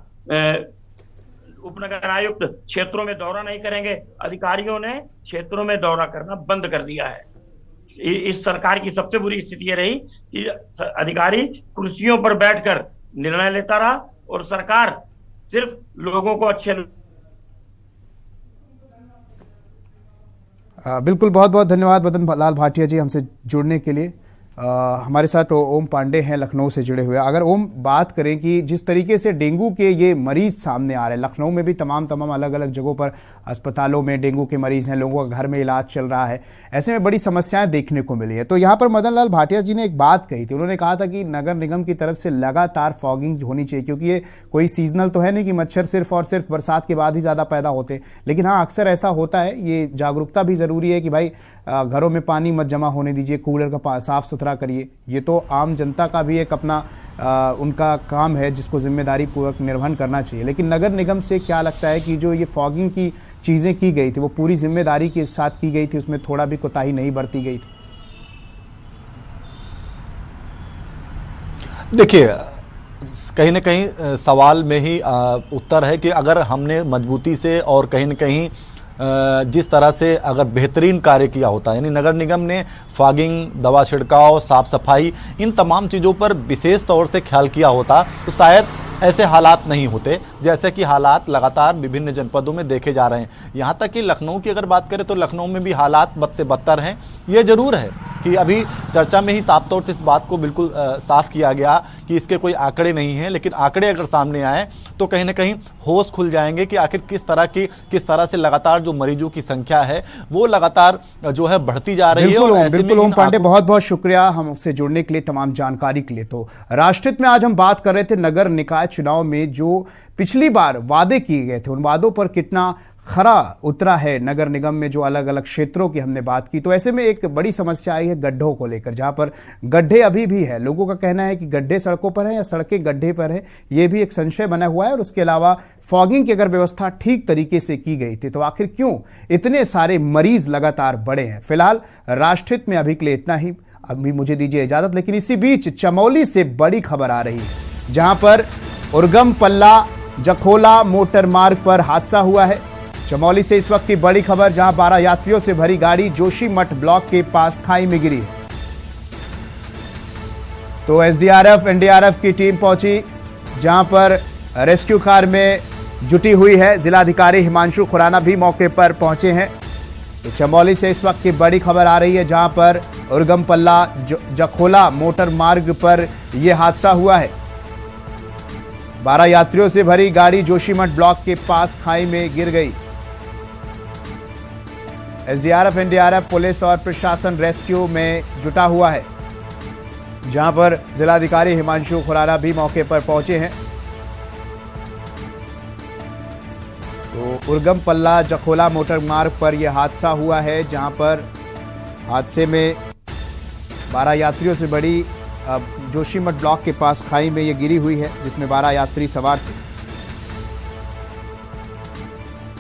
उपनगर आयुक्त क्षेत्रों में दौरा नहीं करेंगे। अधिकारियों ने क्षेत्रों में दौरा करना बंद कर दिया है। इस सरकार की सबसे बुरी स्थिति रही कि अधिकारी कुर्सियों पर बैठकर निर्णय लेता रहा और सरकार सिर्फ लोगों को अच्छे। बिल्कुल, बहुत बहुत धन्यवाद मदन लाल भाटिया जी हमसे जुड़ने के लिए। हमारे साथ ओम पांडे हैं लखनऊ से जुड़े हुए। अगर ओम बात करें कि जिस तरीके से डेंगू के ये मरीज सामने आ रहे हैं, लखनऊ में भी तमाम अलग अलग जगहों पर अस्पतालों में डेंगू के मरीज हैं, लोगों का घर में इलाज चल रहा है, ऐसे में बड़ी समस्याएं देखने को मिली है। तो यहाँ पर मदन लाल भाटिया जी ने एक बात कही थी, उन्होंने कहा था कि नगर निगम की तरफ से लगातार फॉगिंग होनी चाहिए, क्योंकि ये कोई सीजनल तो है नहीं कि मच्छर सिर्फ और सिर्फ बरसात के बाद ही ज़्यादा पैदा होते, लेकिन हाँ अक्सर ऐसा होता है। ये जागरूकता भी ज़रूरी है कि भाई घरों में पानी मत जमा होने दीजिए, कूलर का साफ सुथरा करिए। ये तो आम जनता का भी एक अपना उनका काम है जिसको जिम्मेदारी पूर्वक निर्वहन करना चाहिए। लेकिन नगर निगम से क्या लगता है कि जो ये फॉगिंग की चीज़ें की गई थी वो पूरी जिम्मेदारी के साथ की गई थी, उसमें थोड़ा भी कोताही नहीं बरती गई थी? देखिए, कहीं ना कहीं सवाल में ही उत्तर है कि अगर हमने मजबूती से और कहीं ना कहीं जिस तरह से अगर बेहतरीन कार्य किया होता है, यानी नगर निगम ने फॉगिंग, दवा छिड़काव, साफ सफाई, इन तमाम चीज़ों पर विशेष तौर से ख्याल किया होता तो शायद ऐसे हालात नहीं होते जैसे कि हालात लगातार विभिन्न जनपदों में देखे जा रहे हैं। यहाँ तक कि लखनऊ की अगर बात करें तो लखनऊ में भी हालात बद से बदतर हैं। ये जरूर है कि अभी चर्चा में ही साफ तौर से इस बात को बिल्कुल साफ किया गया कि इसके कोई आंकड़े नहीं हैं, लेकिन आंकड़े अगर सामने आए तो कहीं ना कहीं होश खुल जाएंगे कि आखिर किस तरह से लगातार जो मरीजों की संख्या है वो लगातार जो है बढ़ती जा रही है। बिल्कुल ओम पांडे, बहुत बहुत शुक्रिया हमसे जुड़ने के लिए, तमाम जानकारी के लिए। तो राष्ट्रहित में आज हम बात कर रहे थे नगर निकाय चुनाव में जो पिछली बार वादे किए गए थे उन वादों पर कितना खरा उतरा है नगर निगम में, जो अलग अलग क्षेत्रों की हमने बात की। तो ऐसे में एक बड़ी समस्या आई है गड्ढों को लेकर, जहां पर गड्ढे अभी भी है। लोगों का कहना है कि गड्ढे सड़कों पर है या सड़कें गड्ढे पर है, ये भी एक संशय बना हुआ है। और उसके अलावा फॉगिंग की अगर व्यवस्था ठीक तरीके से की गई थी तो आखिर क्यों इतने सारे मरीज लगातार बढ़े हैं? फिलहाल राष्ट्रहित में अभी के लिए इतना ही, अभी मुझे दीजिए इजाजत। लेकिन इसी बीच चमोली से बड़ी खबर आ रही है, जहां पर उर्गम पल्ला जखोला मोटर मार्ग पर हादसा हुआ है। चमोली से इस वक्त की बड़ी खबर, जहां 12 यात्रियों से भरी गाड़ी जोशीमठ ब्लॉक के पास खाई में गिरी है। तो एसडीआरएफ एनडीआरएफ की टीम पहुंची, जहां पर रेस्क्यू कार में जुटी हुई है। जिलाधिकारी हिमांशु खुराना भी मौके पर पहुंचे हैं। तो चमोली से इस वक्त की बड़ी खबर आ रही है, जहां पर उर्गम पल्ला जखोला मोटर मार्ग पर यह हादसा हुआ है। 12 यात्रियों से भरी गाड़ी जोशीमठ ब्लॉक के पास खाई में गिर गई। एसडीआरएफ एनडीआरएफ पुलिस और प्रशासन रेस्क्यू में जुटा हुआ है, जहां पर जिलाधिकारी हिमांशु खुराना भी मौके पर पहुंचे हैं। तो उर्गम पल्ला जखोला मोटर मार्ग पर यह हादसा हुआ है, जहां पर हादसे में 12 यात्रियों से बड़ी जोशीमठ ब्लॉक के पास खाई में यह गिरी हुई है, जिसमें 12 यात्री सवार थे।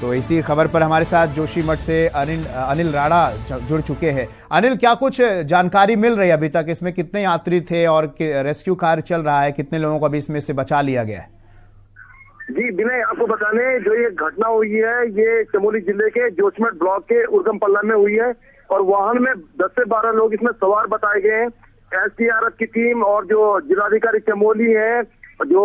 तो इसी खबर पर हमारे साथ जोशीमठ से अनिल राणा जुड़ चुके हैं। अनिल, क्या कुछ जानकारी मिल रही है अभी तक? इसमें कितने यात्री थे और रेस्क्यू कार्य चल रहा है? कितने लोगों को अभी इसमें से बचा लिया गया है? जी विनय, आपको बताने जो ये घटना हुई है ये चमोली जिले के जोशीमठ ब्लॉक के उर्गम पल्ला में हुई है और वाहन में 10 से 12 लोग इसमें सवार बताए गए हैं। एसडीआरएफ की टीम और जो जिलाधिकारी चमोली है, जो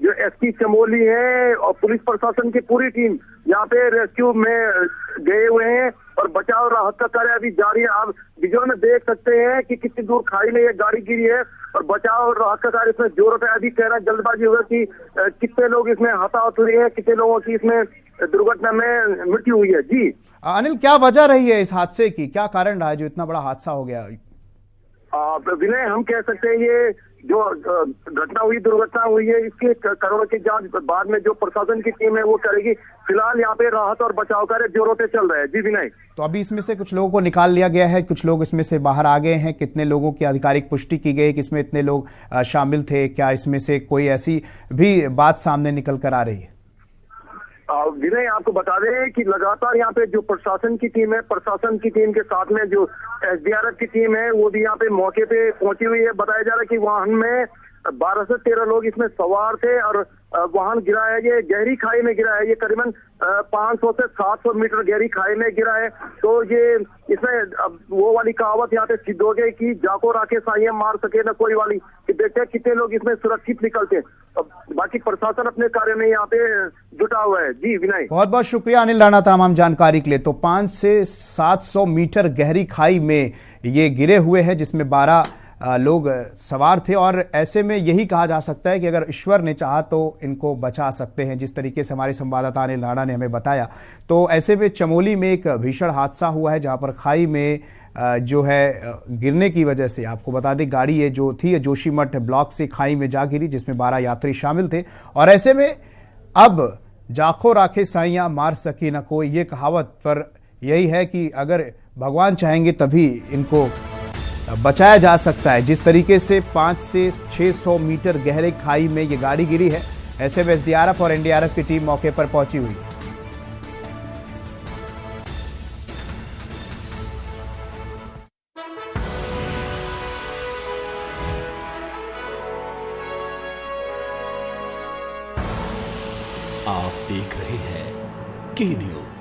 एसपी चमोली है और पुलिस प्रशासन की पूरी टीम यहाँ पे रेस्क्यू में गए हुए हैं और बचाव और राहत का कार्य अभी जारी है। आप वीडियो में देख सकते हैं कि कितनी दूर खाई में ये गाड़ी गिरी है और बचाव और राहत का कार्य इसमें जोरों पे अभी कह रहा है जल्दबाजी होगा कि कितने लोग इसमें हताहत हुए हैं, कितने लोगों की इसमें दुर्घटना में मृत्यु हुई है। जी अनिल, क्या वजह रही है इस हादसे की? क्या कारण रहा है जो इतना बड़ा हादसा हो गया? विनय, हम कह सकते हैं ये जो घटना हुई, दुर्घटना हुई है, इसके कारणों की जांच बाद में जो प्रशासन की टीम है वो करेगी। फिलहाल यहाँ पे राहत और बचाव कार्य जोरों पे चल रहा है। जी विनय, तो अभी इसमें से कुछ लोगों को निकाल लिया गया है, कुछ लोग इसमें से बाहर आ गए हैं। कितने लोगों की आधिकारिक पुष्टि की गई कि इसमें इतने लोग शामिल थे? क्या इसमें से कोई ऐसी भी बात सामने निकल कर आ रही है? विनय, आपको बता दें कि लगातार यहाँ पे जो प्रशासन की टीम है, प्रशासन की टीम के साथ में जो एसडीआरएफ की टीम है वो भी यहाँ पे मौके पे पहुंची हुई है। बताया जा रहा है कि वाहन में 12 से 13 लोग इसमें सवार थे और वाहन गिरा है, ये गहरी खाई में गिरा है। ये करीबन 500 से 700 मीटर गहरी खाई में गिरा है। तो ये इसमें वो वाली कहावत यहाँ पे सिद्ध हो गई कि जाको राखे साइयां मार सके न कोई वाली, कि देखते हैं कितने लोग इसमें सुरक्षित निकलते। बाकी प्रशासन अपने कार्य में यहाँ पे जुटा हुआ है। जी विनय, बहुत बहुत शुक्रिया अनिल राणा तमाम जानकारी के लिए। तो 5 से 700 मीटर गहरी खाई में ये गिरे हुए हैं जिसमें 12 लोग सवार थे और ऐसे में यही कहा जा सकता है कि अगर ईश्वर ने चाहा तो इनको बचा सकते हैं। जिस तरीके से हमारे संवाददाता अनिल राणा ने हमें बताया, तो ऐसे में चमोली में एक भीषण हादसा हुआ है जहां पर खाई में जो है गिरने की वजह से, आपको बता दें गाड़ी ये जो थी जोशीमठ ब्लॉक से खाई में जा गिरी जिसमें 12 यात्री शामिल थे। और ऐसे में अब जाखो राखे साइयां मार सके न कोई, ये कहावत पर यही है कि अगर भगवान चाहेंगे तभी इनको बचाया जा सकता है। जिस तरीके से 5 से 600 मीटर गहरे खाई में ये गाड़ी गिरी है, ऐसे में एसडीआरएफ और एनडीआरएफ की टीम मौके पर पहुंची हुई है। आप देख रहे हैं के न्यूज,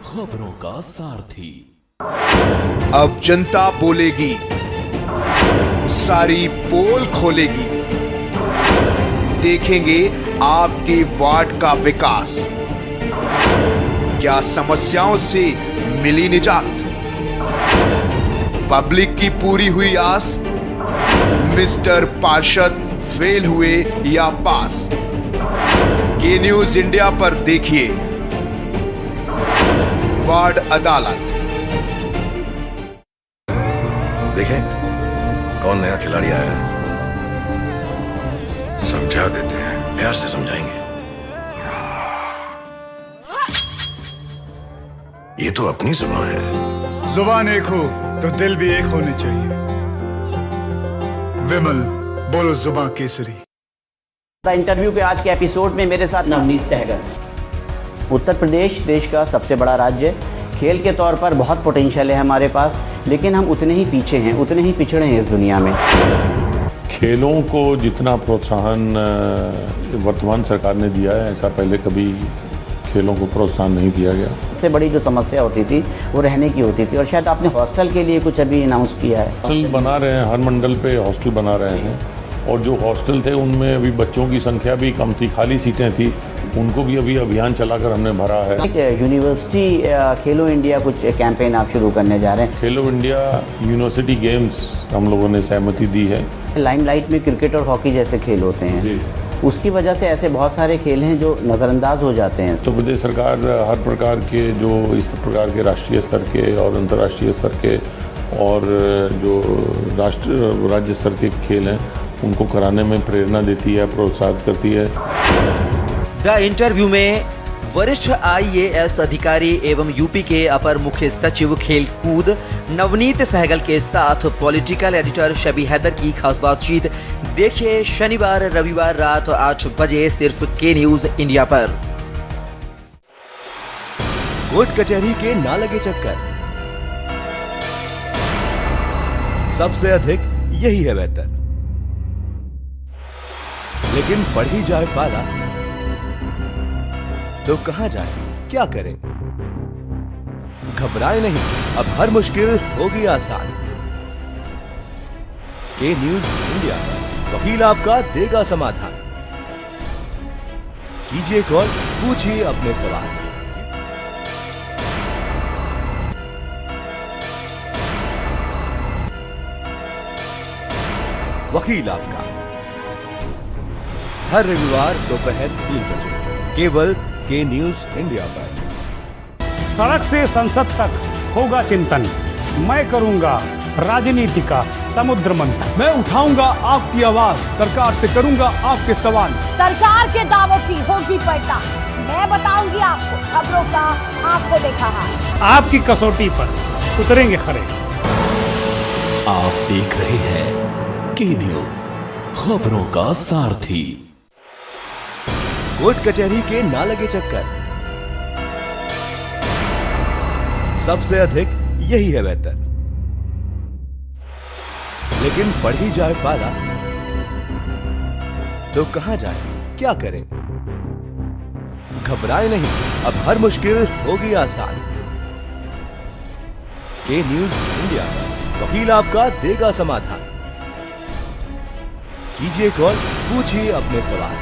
खबरों का सारथी। अब जनता बोलेगी, सारी पोल खोलेगी, देखेंगे आपके वार्ड का विकास, क्या समस्याओं से मिली निजात, पब्लिक की पूरी हुई आस, मिस्टर पार्षद फेल हुए या पास। के न्यूज इंडिया पर देखिए वार्ड अदालत। देखें कौन नया खिलाड़ी आया है, समझा देते हैं, प्यार से समझाएंगे। ये तो अपनी जुबान है। जुबान एक हो तो दिल भी एक होने चाहिए। विमल, बोलो जुबान केसरी। इंटरव्यू के आज के एपिसोड में मेरे साथ नवनीत सहगल। उत्तर प्रदेश देश का सबसे बड़ा राज्य, खेल के तौर पर बहुत पोटेंशियल है हमारे पास, लेकिन हम उतने ही पीछे हैं, उतने ही पिछड़े हैं इस दुनिया में। खेलों को जितना प्रोत्साहन वर्तमान सरकार ने दिया है, ऐसा पहले कभी खेलों को प्रोत्साहन नहीं दिया गया। सबसे बड़ी जो समस्या होती थी वो रहने की होती थी, और शायद आपने हॉस्टल के लिए कुछ अभी अनाउंस किया है। हॉस्टल बना रहे हैं, हर मंडल पे हॉस्टल बना रहे हैं, और जो हॉस्टल थे उनमें अभी बच्चों की संख्या भी कम थी, खाली सीटें थी, उनको भी अभी अभियान चलाकर हमने भरा है। यूनिवर्सिटी खेलो इंडिया कुछ कैंपेन आप शुरू करने जा रहे हैं। खेलो इंडिया यूनिवर्सिटी गेम्स हम लोगों ने सहमति दी है। लाइमलाइट में क्रिकेट और हॉकी जैसे खेल होते हैं, उसकी वजह से ऐसे बहुत सारे खेल हैं जो नज़रअंदाज हो जाते हैं। उत्तर प्रदेश सरकार हर प्रकार के जो इस प्रकार के राष्ट्रीय स्तर के और अंतर्राष्ट्रीय स्तर के और जो राज्य स्तर के खेल हैं उनको कराने में प्रेरणा देती है, प्रोत्साहित करती है। द इंटरव्यू में वरिष्ठ IAS अधिकारी एवं यूपी के अपर मुख्य सचिव खेलकूद नवनीत सहगल के साथ पॉलिटिकल एडिटर शबी हैदर की खास बातचीत देखिए शनिवार रविवार रात 8 बजे सिर्फ के न्यूज इंडिया पर। कोर्ट कचहरी के ना लगे चक्कर, सबसे अधिक यही है बेहतर। लेकिन बढ़ ही जाए पाला तो कहां जाए, क्या करें? घबराए नहीं, अब हर मुश्किल होगी आसान। के न्यूज इंडिया पर वकील आपका देगा समाधान। कीजिए कॉल, पूछिए अपने सवाल। वकील आपका हर रविवार दोपहर 3 बजे केवल के न्यूज इंडिया पर। सड़क से संसद तक होगा चिंतन, मैं करूंगा राजनीति का समुद्र मंथन। मैं उठाऊंगा आपकी आवाज, सरकार से करूंगा आपके सवाल। सरकार के दावों की होगी पलटा, मैं बताऊंगी आपको खबरों का आंखों देखा हाल। आपकी कसौटी पर उतरेंगे खरे। आप देख रहे हैं के न्यूज, खबरों का सारथी। कोर्ट कचहरी के ना लगे चक्कर, सबसे अधिक यही है बेहतर। लेकिन बढ़ ही जाए पाला तो कहां जाए, क्या करें? घबराए नहीं, अब हर मुश्किल होगी आसान। के न्यूज इंडिया पर वकील आपका देगा समाधान। कीजिए कॉल, पूछिए अपने सवाल।